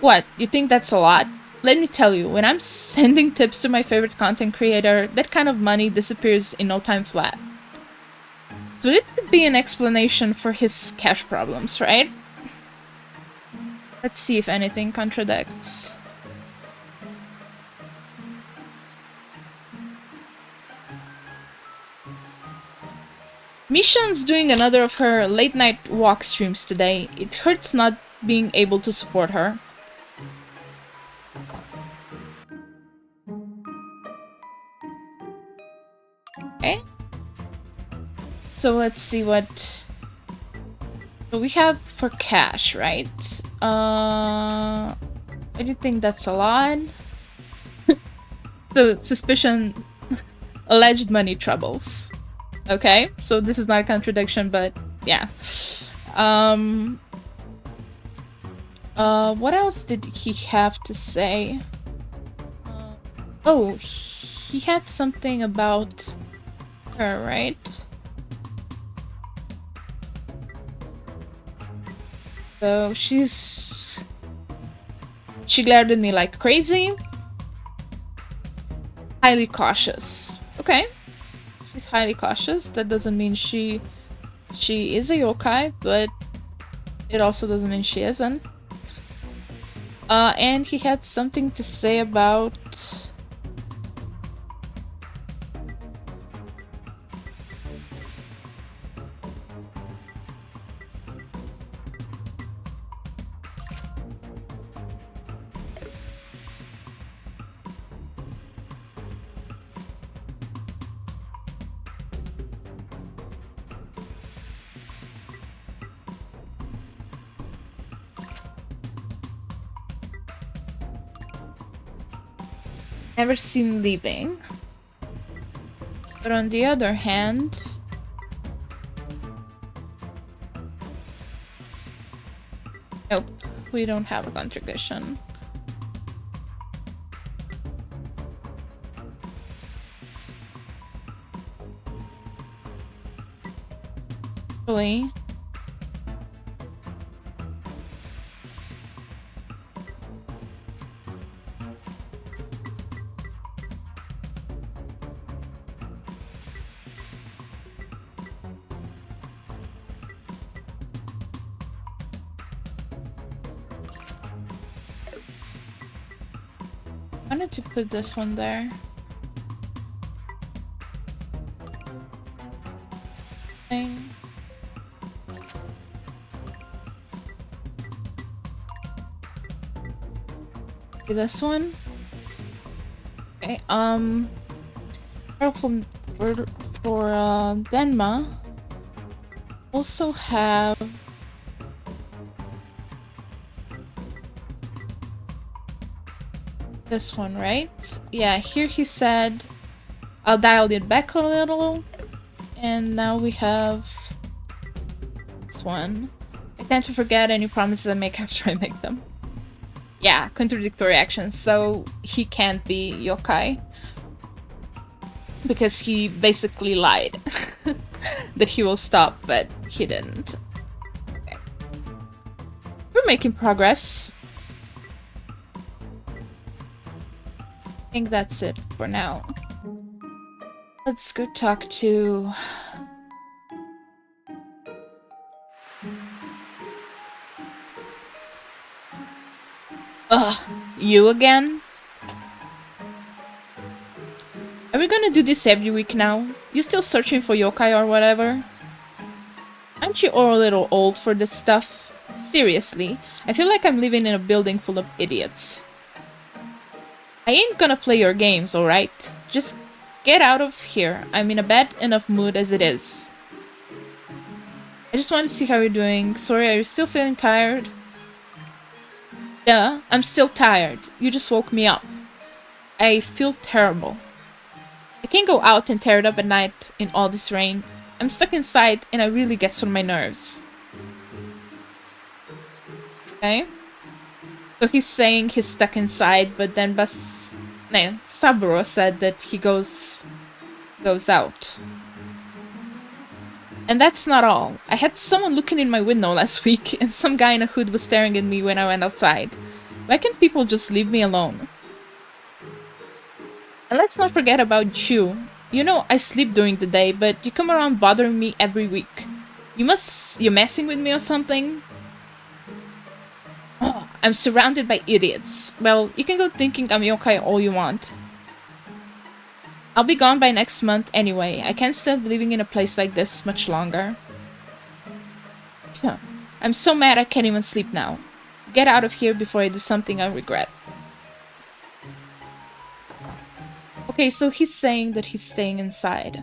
What, you think that's a lot? Let me tell you, when I'm sending tips to my favorite content creator, that kind of money disappears in no time flat. So this could be an explanation for his cash problems, right? Let's see if anything contradicts. Mishan's doing another of her late night walk streams today. It hurts not being able to support her. Okay. So let's see what we have for cash, right? I do think that's a lot. So suspicion, alleged money troubles. Okay, so this is not a contradiction, but yeah. What else did he have to say? Oh, he had something about her, right? So she glared at me like crazy. Highly cautious. Okay. She's highly cautious. That doesn't mean she is a yokai, but it also doesn't mean she isn't. And he had something to say about... never seen leaving. But on the other hand... Nope, we don't have a contradiction. Really? I wanted to put this one there. Thing. This one. Okay. For Denma. Also have. This one, right? Yeah, here he said, I'll dial it back a little. And now we have this one. I tend to forget any promises I make after I make them. Yeah, contradictory actions. So he can't be yokai. Because he basically lied. That he will stop, but he didn't. Okay. We're making progress. I think that's it for now. Let's go talk to... Ugh, you again? Are we gonna do this every week now? You still searching for yokai or whatever? Aren't you all a little old for this stuff? Seriously, I feel like I'm living in a building full of idiots. I ain't gonna play your games, alright? Just get out of here. I'm in a bad enough mood as it is. I just want to see how you're doing. Sorry, are you still feeling tired? Yeah, I'm still tired. You just woke me up. I feel terrible. I can't go out and tear it up at night in all this rain. I'm stuck inside and I really gets on my nerves. Okay? So he's saying he's stuck inside, but then Saburo said that he goes out. And that's not all. I had someone looking in my window last week, and some guy in a hood was staring at me when I went outside. Why can't people just leave me alone? And let's not forget about you. You know I sleep during the day, but you come around bothering me every week. You're messing with me or something? Oh, I'm surrounded by idiots. Well, you can go thinking I'm yokai all you want. I'll be gone by next month anyway. I can't stop living in a place like this much longer. I'm so mad I can't even sleep now. Get out of here before I do something I regret. Okay, so he's saying that he's staying inside.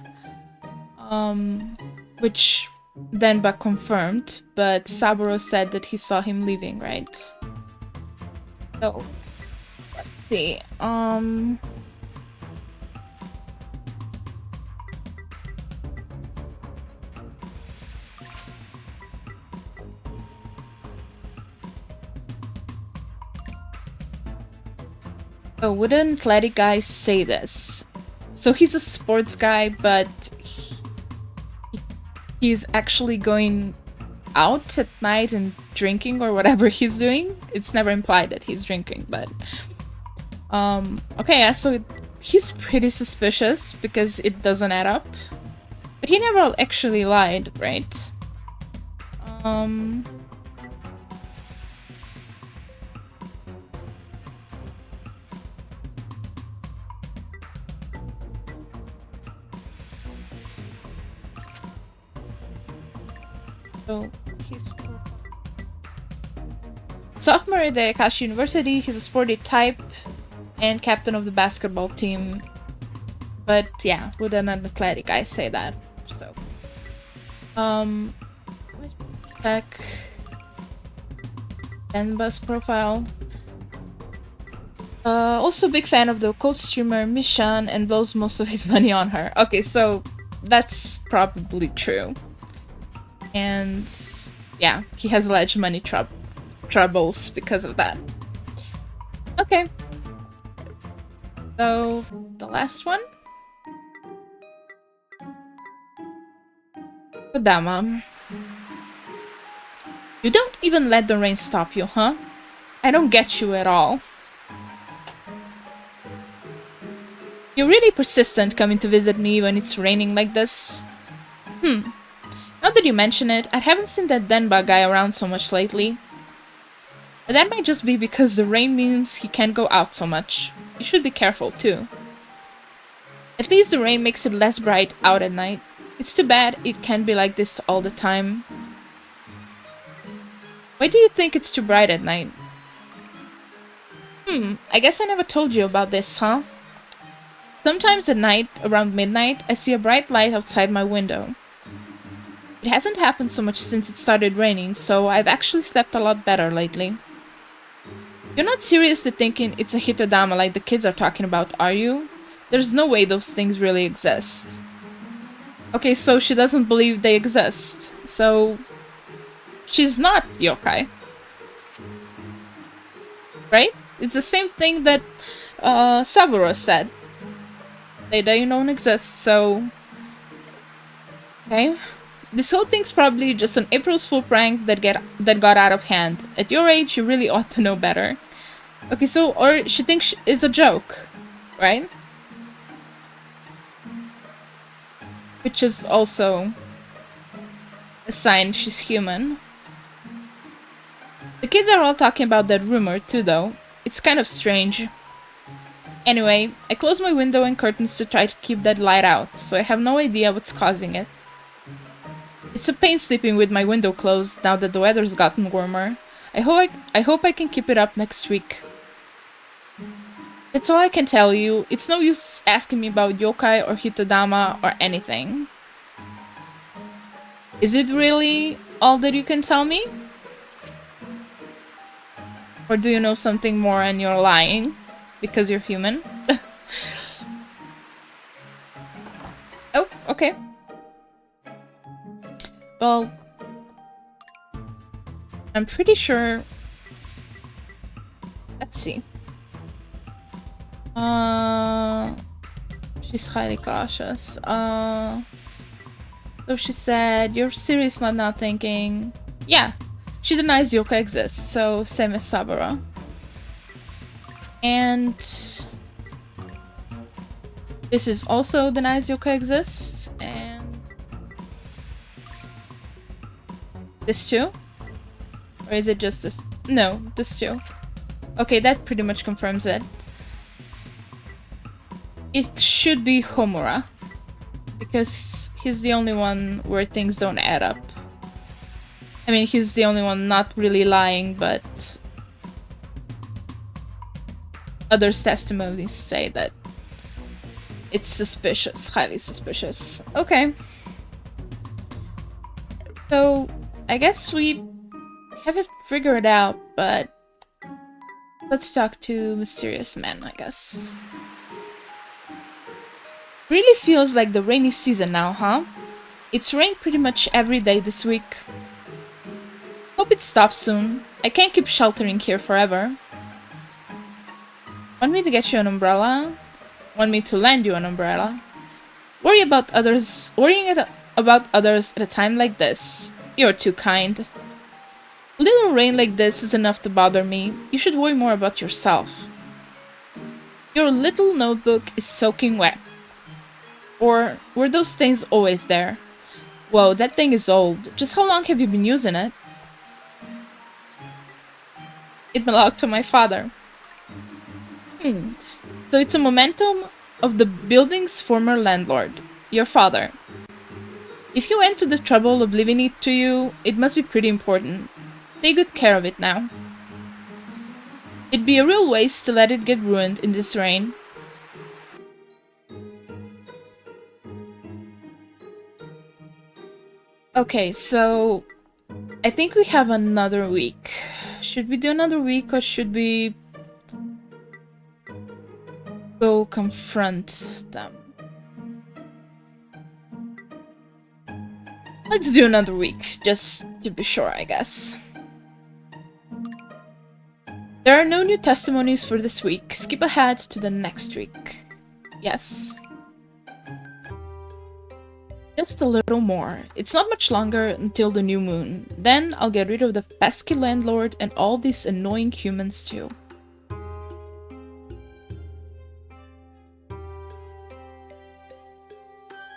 Which Denba confirmed, but Saburo said that he saw him leaving, right? So, let's see. Oh, would an athletic guy say this? So he's a sports guy, but he's actually going out at night and drinking or whatever he's doing. It's never implied that he's drinking, but... okay, yeah, so he's pretty suspicious because it doesn't add up. But he never actually lied, right? So he's sophomore at the Akashi University. He's a sporty type and captain of the basketball team. But yeah, would an athletic guy say that? So, let's check Denba's profile. Also big fan of the co-streamer Mishan and blows most of his money on her. Okay, so that's probably true. And yeah, he has alleged money troubles because of that. Okay. So, the last one? Kodama. You don't even let the rain stop you, huh? I don't get you at all. You're really persistent coming to visit me when it's raining like this. Now that you mention it, I haven't seen that Denba guy around so much lately. But that might just be because the rain means he can't go out so much. You should be careful too. At least the rain makes it less bright out at night. It's too bad it can't be like this all the time. Why do you think it's too bright at night? I guess I never told you about this, huh? Sometimes at night, around midnight, I see a bright light outside my window. It hasn't happened so much since it started raining, so I've actually slept a lot better lately. You're not seriously thinking it's a hitodama like the kids are talking about, are you? There's no way those things really exist. Okay, so she doesn't believe they exist. So, she's not yokai. Right? It's the same thing that Saburo said. They don't exist, so... Okay. This whole thing's probably just an April's Fool prank that got out of hand. At your age, you really ought to know better. Okay, so, or she thinks it's a joke, right? Which is also a sign she's human. The kids are all talking about that rumor too, though. It's kind of strange. Anyway, I closed my window and curtains to try to keep that light out, so I have no idea what's causing it. It's a pain sleeping with my window closed now that the weather's gotten warmer. I hope I can keep it up next week. That's all I can tell you. It's no use asking me about yokai or hitodama or anything. Is it really all that you can tell me? Or do you know something more and you're lying? Because you're human? Oh, okay. Well, I'm pretty sure... Let's see. She's highly cautious. So she said, you're serious not thinking... Yeah, she denies yokai exists, so same as Sabura. And... this is also denies yokai exists, and... this too? Or is it just this? No, this too. Okay, that pretty much confirms it. It should be Homura, because he's the only one where things don't add up. I mean, he's the only one not really lying, but others' testimonies say that it's suspicious, highly suspicious. Okay. So, I guess we have it figured out, but let's talk to Mysterious Man, I guess. Really feels like the rainy season now, huh? It's rained pretty much every day this week. Hope it stops soon. I can't keep sheltering here forever. Want me to get you an umbrella? Want me to lend you an umbrella? Worrying about others at a time like this. You're too kind. A little rain like this is enough to bother me. You should worry more about yourself. Your little notebook is soaking wet. Or were those stains always there? Whoa, that thing is old. Just how long have you been using it? It belonged to my father. So it's a memento of the building's former landlord, your father. If you went to the trouble of leaving it to you, it must be pretty important. Take good care of it now. It'd be a real waste to let it get ruined in this rain. Okay, so I think we have another week. Should we do another week or should we go confront them? Let's do another week, just to be sure, I guess. There are no new testimonies for this week. Skip ahead to the next week. Yes. Just a little more. It's not much longer until the new moon. Then I'll get rid of the pesky landlord and all these annoying humans too.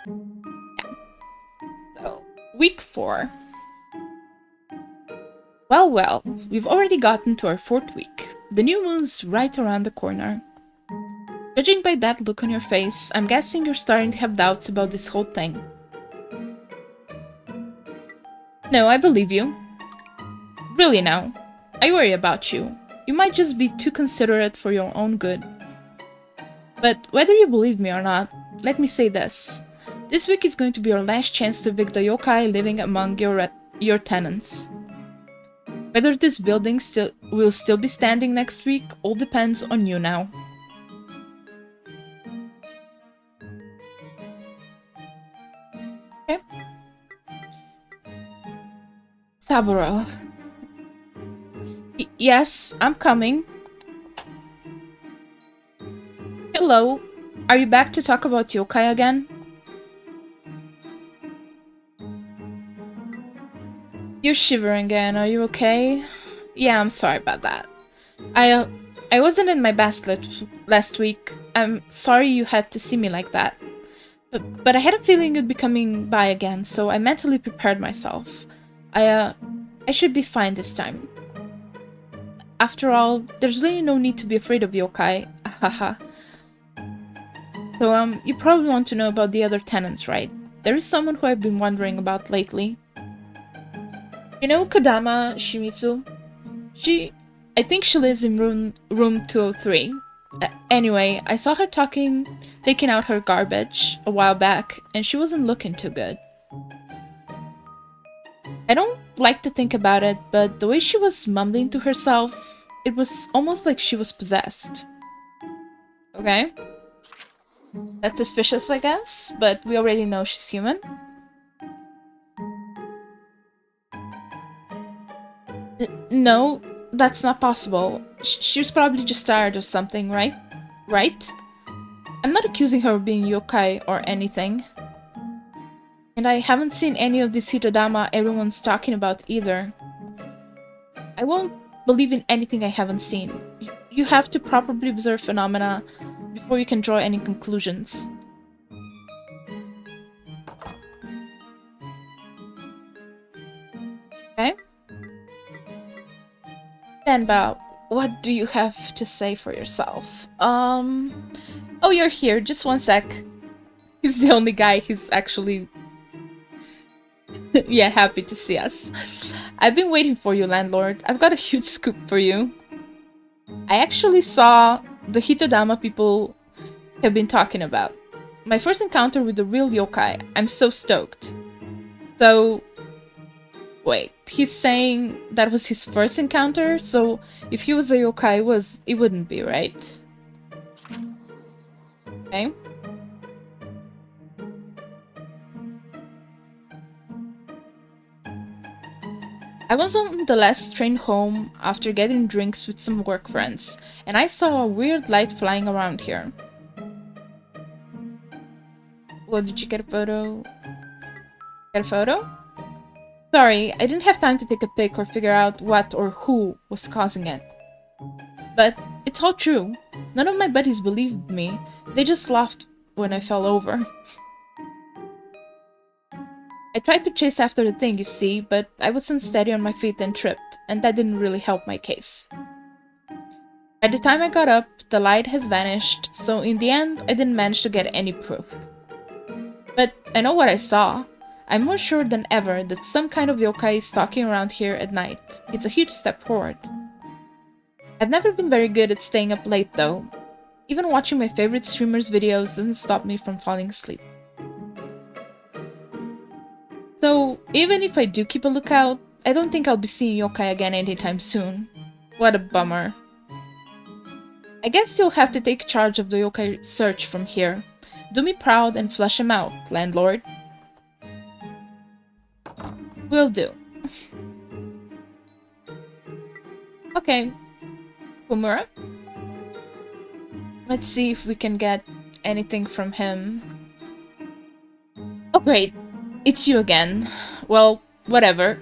Yeah. So, week 4. Well, we've already gotten to our 4th week. The new moon's right around the corner. Judging by that look on your face, I'm guessing you're starting to have doubts about this whole thing. No, I believe you. Really now. I worry about you. You might just be too considerate for your own good. But whether you believe me or not, let me say this. This week is going to be your last chance to evict the yokai living among your tenants. Whether this building will still be standing next week all depends on you now. Okay. Sabura. Yes, I'm coming. Hello. Are you back to talk about yokai again? You're shivering again, are you okay? Yeah, I'm sorry about that. I wasn't in my best last week. I'm sorry you had to see me like that. But I had a feeling you'd be coming by again, so I mentally prepared myself. I should be fine this time. After all, there's really no need to be afraid of yokai. Haha. So, you probably want to know about the other tenants, right? There is someone who I've been wondering about lately. You know Kodama Shimizu? I think she lives in room 203. Anyway, I saw her taking out her garbage a while back, and she wasn't looking too good. I don't like to think about it, but the way she was mumbling to herself, it was almost like she was possessed. Okay? That's suspicious, I guess, but we already know she's human. No, that's not possible. She was probably just tired or something, right? Right? I'm not accusing her of being yokai or anything. And I haven't seen any of this Hitodama everyone's talking about either. I won't believe in anything I haven't seen. You have to properly observe phenomena before you can draw any conclusions. Okay? Denba, what do you have to say for yourself? Oh, you're here. Just one sec. He's the only guy who's actually yeah, happy to see us. I've been waiting for you, landlord. I've got a huge scoop for you. I actually saw the Hitodama people have been talking about. My first encounter with the real yokai. I'm so stoked. So, wait, he's saying that was his first encounter? So, if he was a yokai, it wouldn't be, right? Okay. I was on the last train home after getting drinks with some work friends, and I saw a weird light flying around here. Well, did you get a photo? Get a photo? Sorry, I didn't have time to take a pic or figure out what or who was causing it. But it's all true. None of my buddies believed me. They just laughed when I fell over. I tried to chase after the thing, you see, but I was unsteady on my feet and tripped, and that didn't really help my case. By the time I got up, the light has vanished, so in the end, I didn't manage to get any proof. But I know what I saw. I'm more sure than ever that some kind of yokai is stalking around here at night. It's a huge step forward. I've never been very good at staying up late, though. Even watching my favorite streamers' videos doesn't stop me from falling asleep. So, even if I do keep a lookout, I don't think I'll be seeing yokai again anytime soon. What a bummer. I guess you'll have to take charge of the yokai search from here. Do me proud and flush him out, landlord. Will do. Okay. Humura. Let's see if we can get anything from him. Oh great. It's you again. Well, whatever.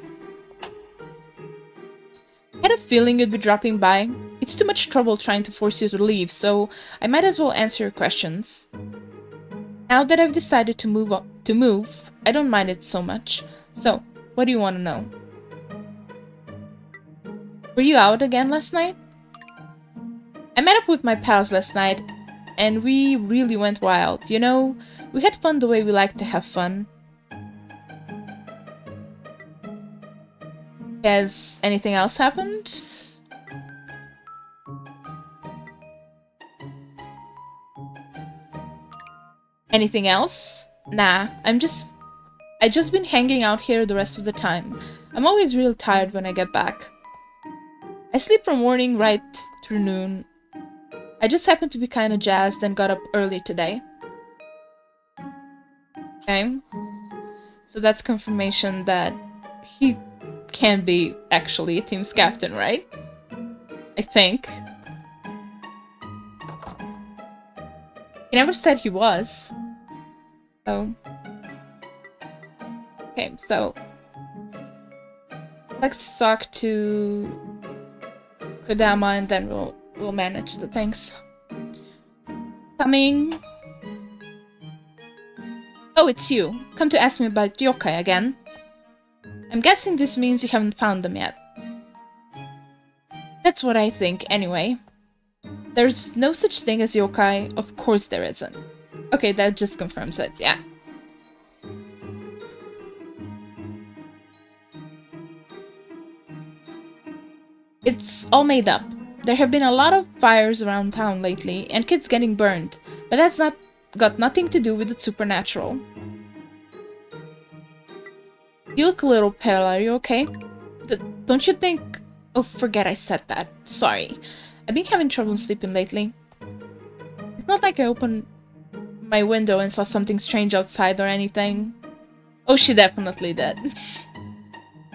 I had a feeling you'd be dropping by. It's too much trouble trying to force you to leave, so I might as well answer your questions. Now that I've decided to move, I don't mind it so much. So, what do you want to know? Were you out again last night? I met up with my pals last night, and we really went wild. You know, we had fun the way we like to have fun. Has anything else happened? Anything else? Nah, I just been hanging out here the rest of the time. I'm always real tired when I get back. I sleep from morning right through noon. I just happened to be kinda jazzed and got up early today. Okay. So that's confirmation that he can be actually a team's captain, right? I think. He never said he was. So. Okay, so let's talk to Kodama and then we'll manage the things. Coming. Oh, it's you. Come to ask me about yokai again. I'm guessing this means you haven't found them yet. That's what I think, anyway. There's no such thing as yokai. Of course there isn't. Okay, that just confirms it, yeah. It's all made up. There have been a lot of fires around town lately, and kids getting burned, but that's got nothing to do with the supernatural. You look a little pale, are you okay? Don't you think... Oh, forget I said that. Sorry. I've been having trouble sleeping lately. It's not like I opened my window and saw something strange outside or anything. Oh, she definitely did.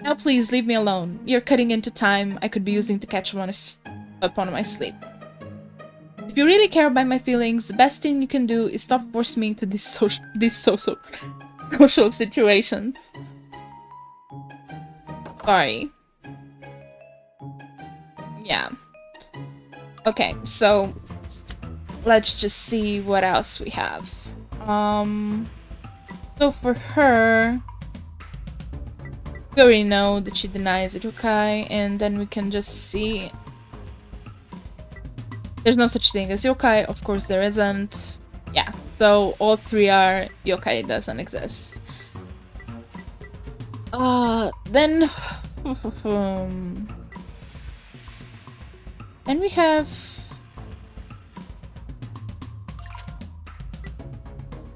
Now please, leave me alone. You're cutting into time I could be using to catch up on my sleep. If you really care about my feelings, the best thing you can do is stop forcing me into these social situations. Sorry. Yeah. Okay, so let's just see what else we have. So for her, we already know that she denies it, yokai, and then we can just see there's no such thing as yokai. Of course there isn't. Yeah, so all three are yokai doesn't exist. Then then we have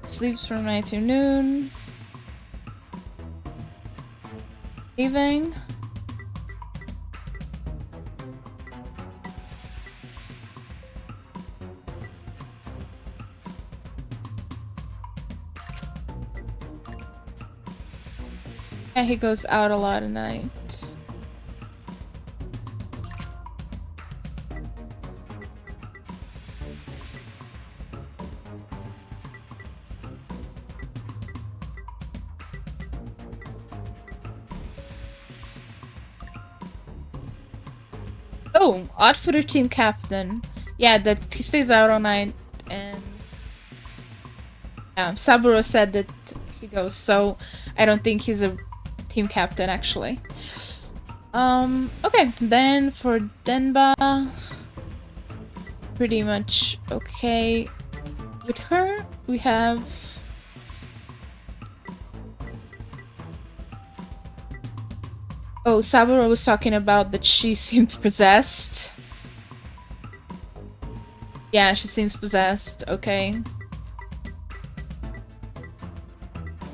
sleeps from night to noon. Leaving. Yeah, he goes out a lot at night. Oh, Oddfooter team captain. Yeah, that he stays out all night, and yeah, Saburo said that he goes, so I don't think he's a team captain actually. Okay, then for Denba, pretty much okay. With her, we have oh, Saburo was talking about that she seemed possessed. Yeah, she seems possessed. Okay.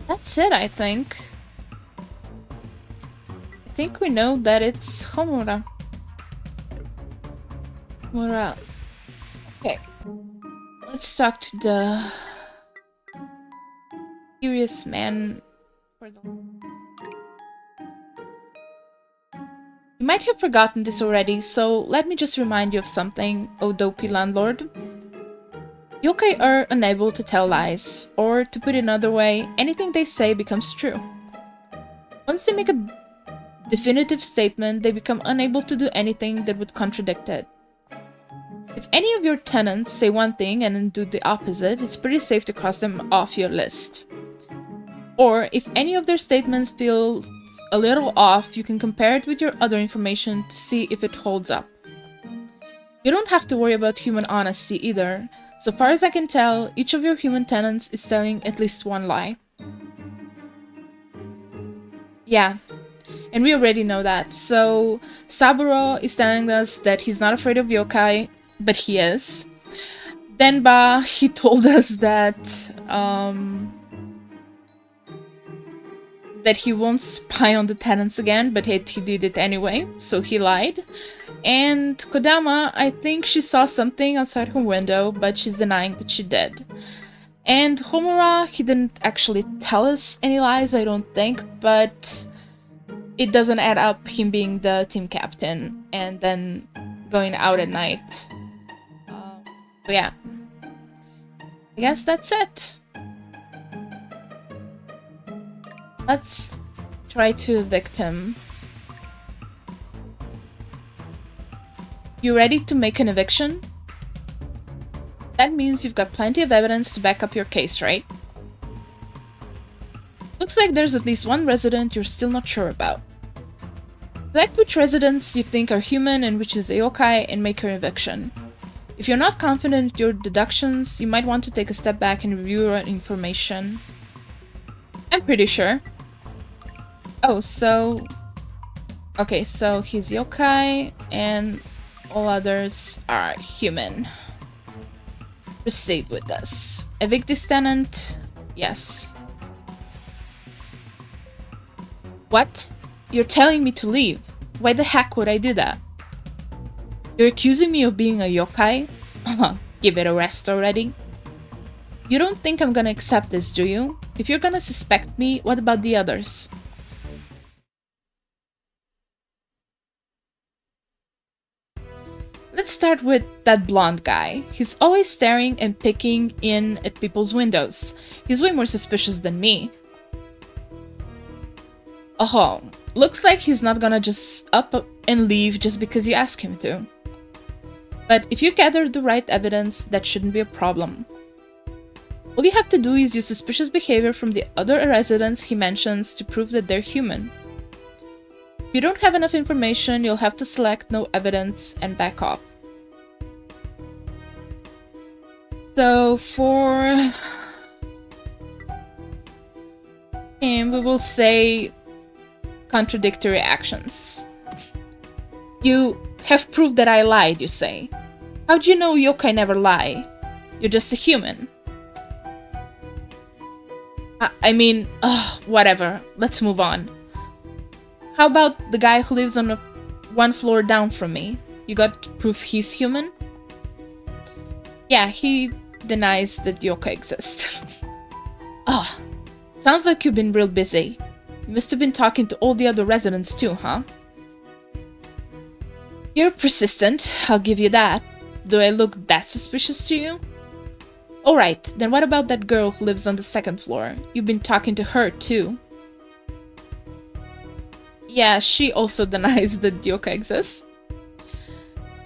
That's it, I think. I think we know that it's Homura. Homura. Okay. Let's talk to the curious man for the... You might have forgotten this already, so let me just remind you of something, O dopey landlord. Yokai are unable to tell lies, or to put it another way, anything they say becomes true. Once they make a definitive statement, they become unable to do anything that would contradict it. If any of your tenants say one thing and then do the opposite, it's pretty safe to cross them off your list. Or, if any of their statements feel a little off, you can compare it with your other information to see if it holds up. You don't have to worry about human honesty either. So far as I can tell, each of your human tenants is telling at least one lie. Yeah, and we already know that. So Saburo is telling us that he's not afraid of yokai, but he is. Denba, he told us that that he won't spy on the tenants again, but he did it anyway, so he lied. And Kodama, I think she saw something outside her window, but she's denying that she did. And Homura, he didn't actually tell us any lies, I don't think, but it doesn't add up him being the team captain and then going out at night. So yeah, I guess that's it. Let's try to evict him. You ready to make an eviction? That means you've got plenty of evidence to back up your case, right? Looks like there's at least one resident you're still not sure about. Select which residents you think are human and which is a yokai and make your eviction. If you're not confident in your deductions, you might want to take a step back and review your information. I'm pretty sure. Oh, so... Okay, so he's yokai, and All others are human. Proceed with this. Evict this tenant. Yes. What? You're telling me to leave? Why the heck would I do that? You're accusing me of being a yokai? Give it a rest already. You don't think I'm gonna accept this, do you? If you're gonna suspect me, what about the others? Let's start with that blonde guy. He's always staring and picking in at people's windows. He's way more suspicious than me. Oh, looks like he's not gonna just up and leave just because you ask him to. But if you gather the right evidence, that shouldn't be a problem. All you have to do is use suspicious behavior from the other residents he mentions to prove that they're human. If you don't have enough information, you'll have to select no evidence and back off. So for him, we will say contradictory actions. You have proved that I lied, you say. How'd you know yokai never lie? You're just a human. I mean, whatever. Let's move on. How about the guy who lives on one floor down from me? You got proof he's human? Yeah, he denies that yokai exist. Sounds like you've been real busy. You must have been talking to all the other residents too, huh? You're persistent, I'll give you that. Do I look that suspicious to you? Alright, then what about that girl who lives on the second floor? You've been talking to her too. Yeah, she also denies that yokai exists.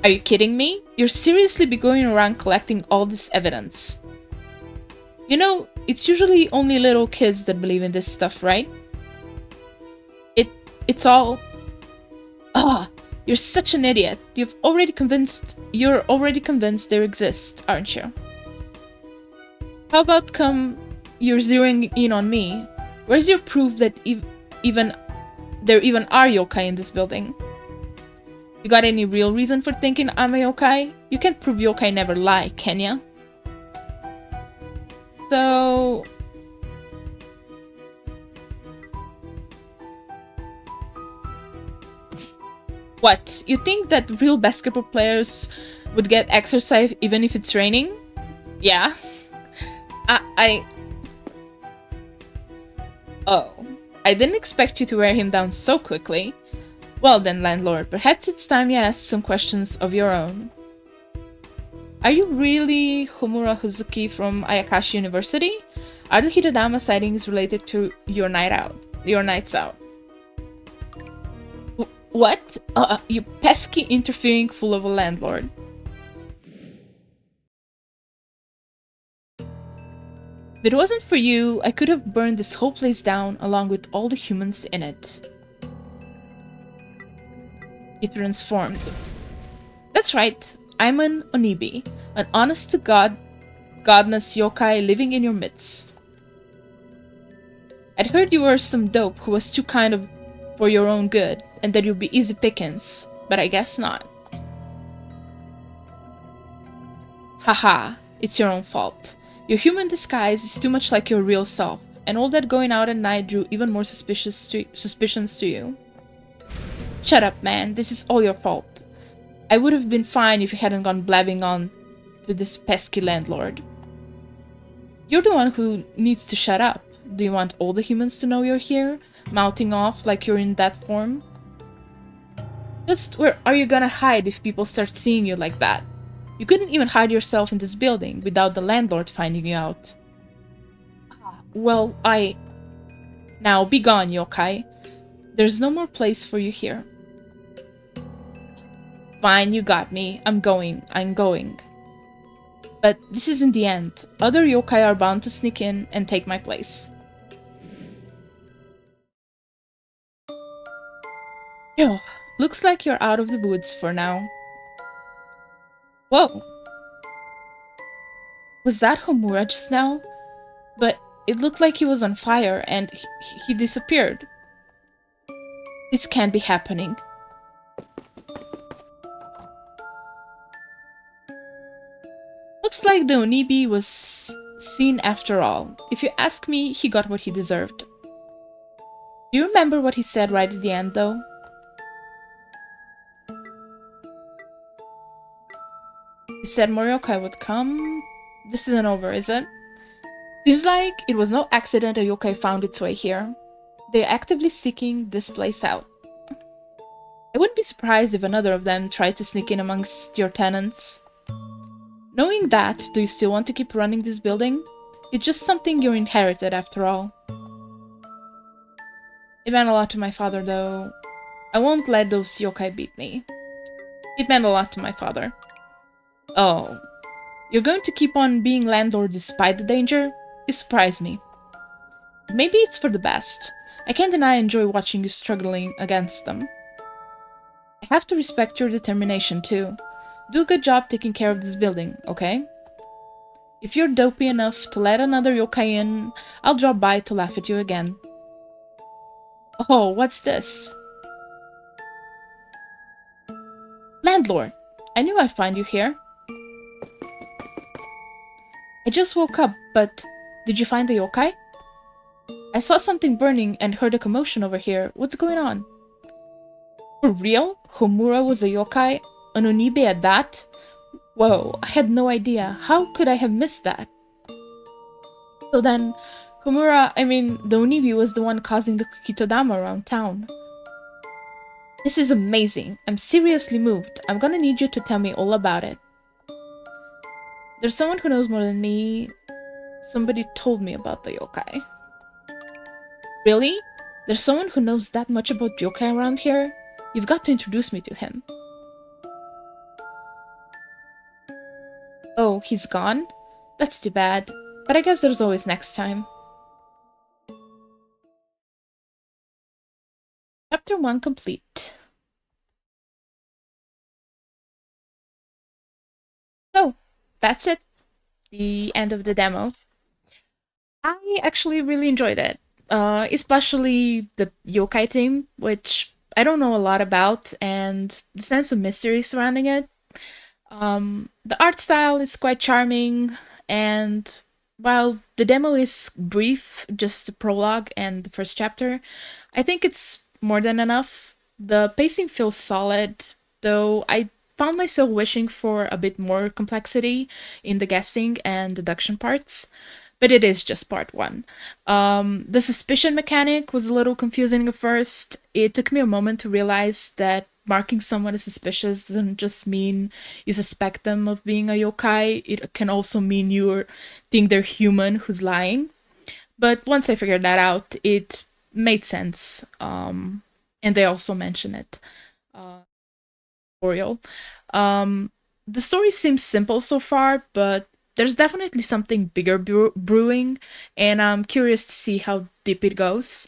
Are you kidding me? You're seriously be going around collecting all this evidence. You know, it's usually only little kids that believe in this stuff, right? It's all... you're such an idiot. You're already convinced they exist, aren't you? How about you're zeroing in on me? Where's your proof that there even are yokai in this building? You got any real reason for thinking I'm a yokai? You can't prove yokai never lie, can ya? So... What? You think that real basketball players would get exercise even if it's raining? Yeah. Oh. I didn't expect you to wear him down so quickly. Well then, landlord, perhaps it's time you ask some questions of your own. Are you really Homura Hazuki from Ayakashi University? Are the Hidodama sightings related to your nights out? What? You pesky interfering fool of a landlord. If it wasn't for you, I could have burned this whole place down along with all the humans in it. He transformed. That's right, I'm an Onibi, an honest-to-God, godless yokai living in your midst. I'd heard you were some dope who was too kind of for your own good, and that you'd be easy pickings, but I guess not. Haha, it's your own fault. Your human disguise is too much like your real self, and all that going out at night drew even more suspicions to you. Shut up, man, this is all your fault. I would have been fine if you hadn't gone blabbing on to this pesky landlord. You're the one who needs to shut up. Do you want all the humans to know you're here, mouthing off like you're in that form? Just where are you gonna hide if people start seeing you like that? You couldn't even hide yourself in this building without the landlord finding you out. Well, Now, be gone, yokai. There's no more place for you here. Fine, you got me. I'm going. But this isn't the end. Other yokai are bound to sneak in and take my place. Yo, looks like you're out of the woods for now. Whoa! Was that Homura just now? But it looked like he was on fire and he disappeared. This can't be happening. Looks like the Onibi was seen after all. If you ask me, he got what he deserved. Do you remember what he said right at the end, though? He said Morioka would come. This isn't over, is it? Seems like it was no accident a yokai found its way here. They're actively seeking this place out. I wouldn't be surprised if another of them tried to sneak in amongst your tenants. Knowing that, do you still want to keep running this building? It's just something you inherited after all. It meant a lot to my father, though. I won't let those yokai beat me. It meant a lot to my father. Oh, you're going to keep on being landlord despite the danger? You surprise me. Maybe it's for the best. I can't deny I enjoy watching you struggling against them. I have to respect your determination too. Do a good job taking care of this building, okay? If you're dopey enough to let another yokai in, I'll drop by to laugh at you again. Oh, what's this? Landlord! I knew I'd find you here. I just woke up, but did you find the yokai? I saw something burning and heard a commotion over here. What's going on? For real? Homura was a yokai? An Onibe at that? Whoa, I had no idea. How could I have missed that? So then, Homura, the Onibe was the one causing the Kukitodama around town. This is amazing. I'm seriously moved. I'm gonna need you to tell me all about it. There's someone who knows more than me. Somebody told me about the yokai. Really? There's someone who knows that much about yokai around here? You've got to introduce me to him. Oh, he's gone? That's too bad. But I guess there's always next time. Chapter 1 complete. So, that's it. The end of the demo. I actually really enjoyed it. Especially the yokai theme, which I don't know a lot about, and the sense of mystery surrounding it. The art style is quite charming, and while the demo is brief, just the prologue and the first chapter, I think it's more than enough. The pacing feels solid, though I found myself wishing for a bit more complexity in the guessing and deduction parts. But it is just part one. The suspicion mechanic was a little confusing at first. It took me a moment to realize that marking someone as suspicious doesn't just mean you suspect them of being a yokai. It can also mean you think they're human who's lying. But once I figured that out, it made sense. And they also mention it. Tutorial. The story seems simple so far, but there's definitely something bigger brewing, and I'm curious to see how deep it goes.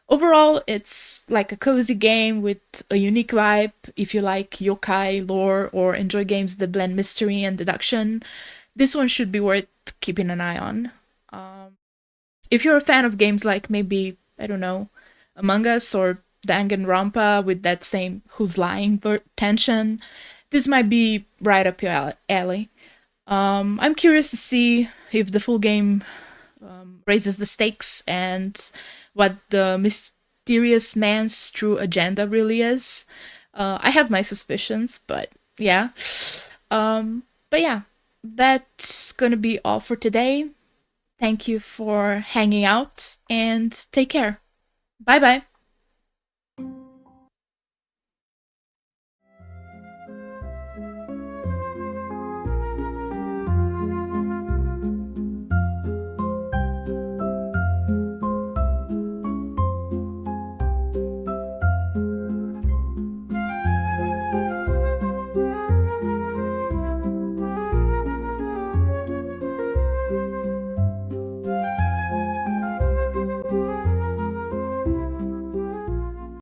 Overall, it's like a cozy game with a unique vibe. If you like yokai lore or enjoy games that blend mystery and deduction, this one should be worth keeping an eye on. If you're a fan of games like maybe, I don't know, Among Us or Danganronpa with that same who's lying tension, this might be right up your alley. I'm curious to see if the full game raises the stakes and what the mysterious man's true agenda really is. I have my suspicions, but yeah. But yeah, that's gonna be all for today. Thank you for hanging out and take care. Bye bye.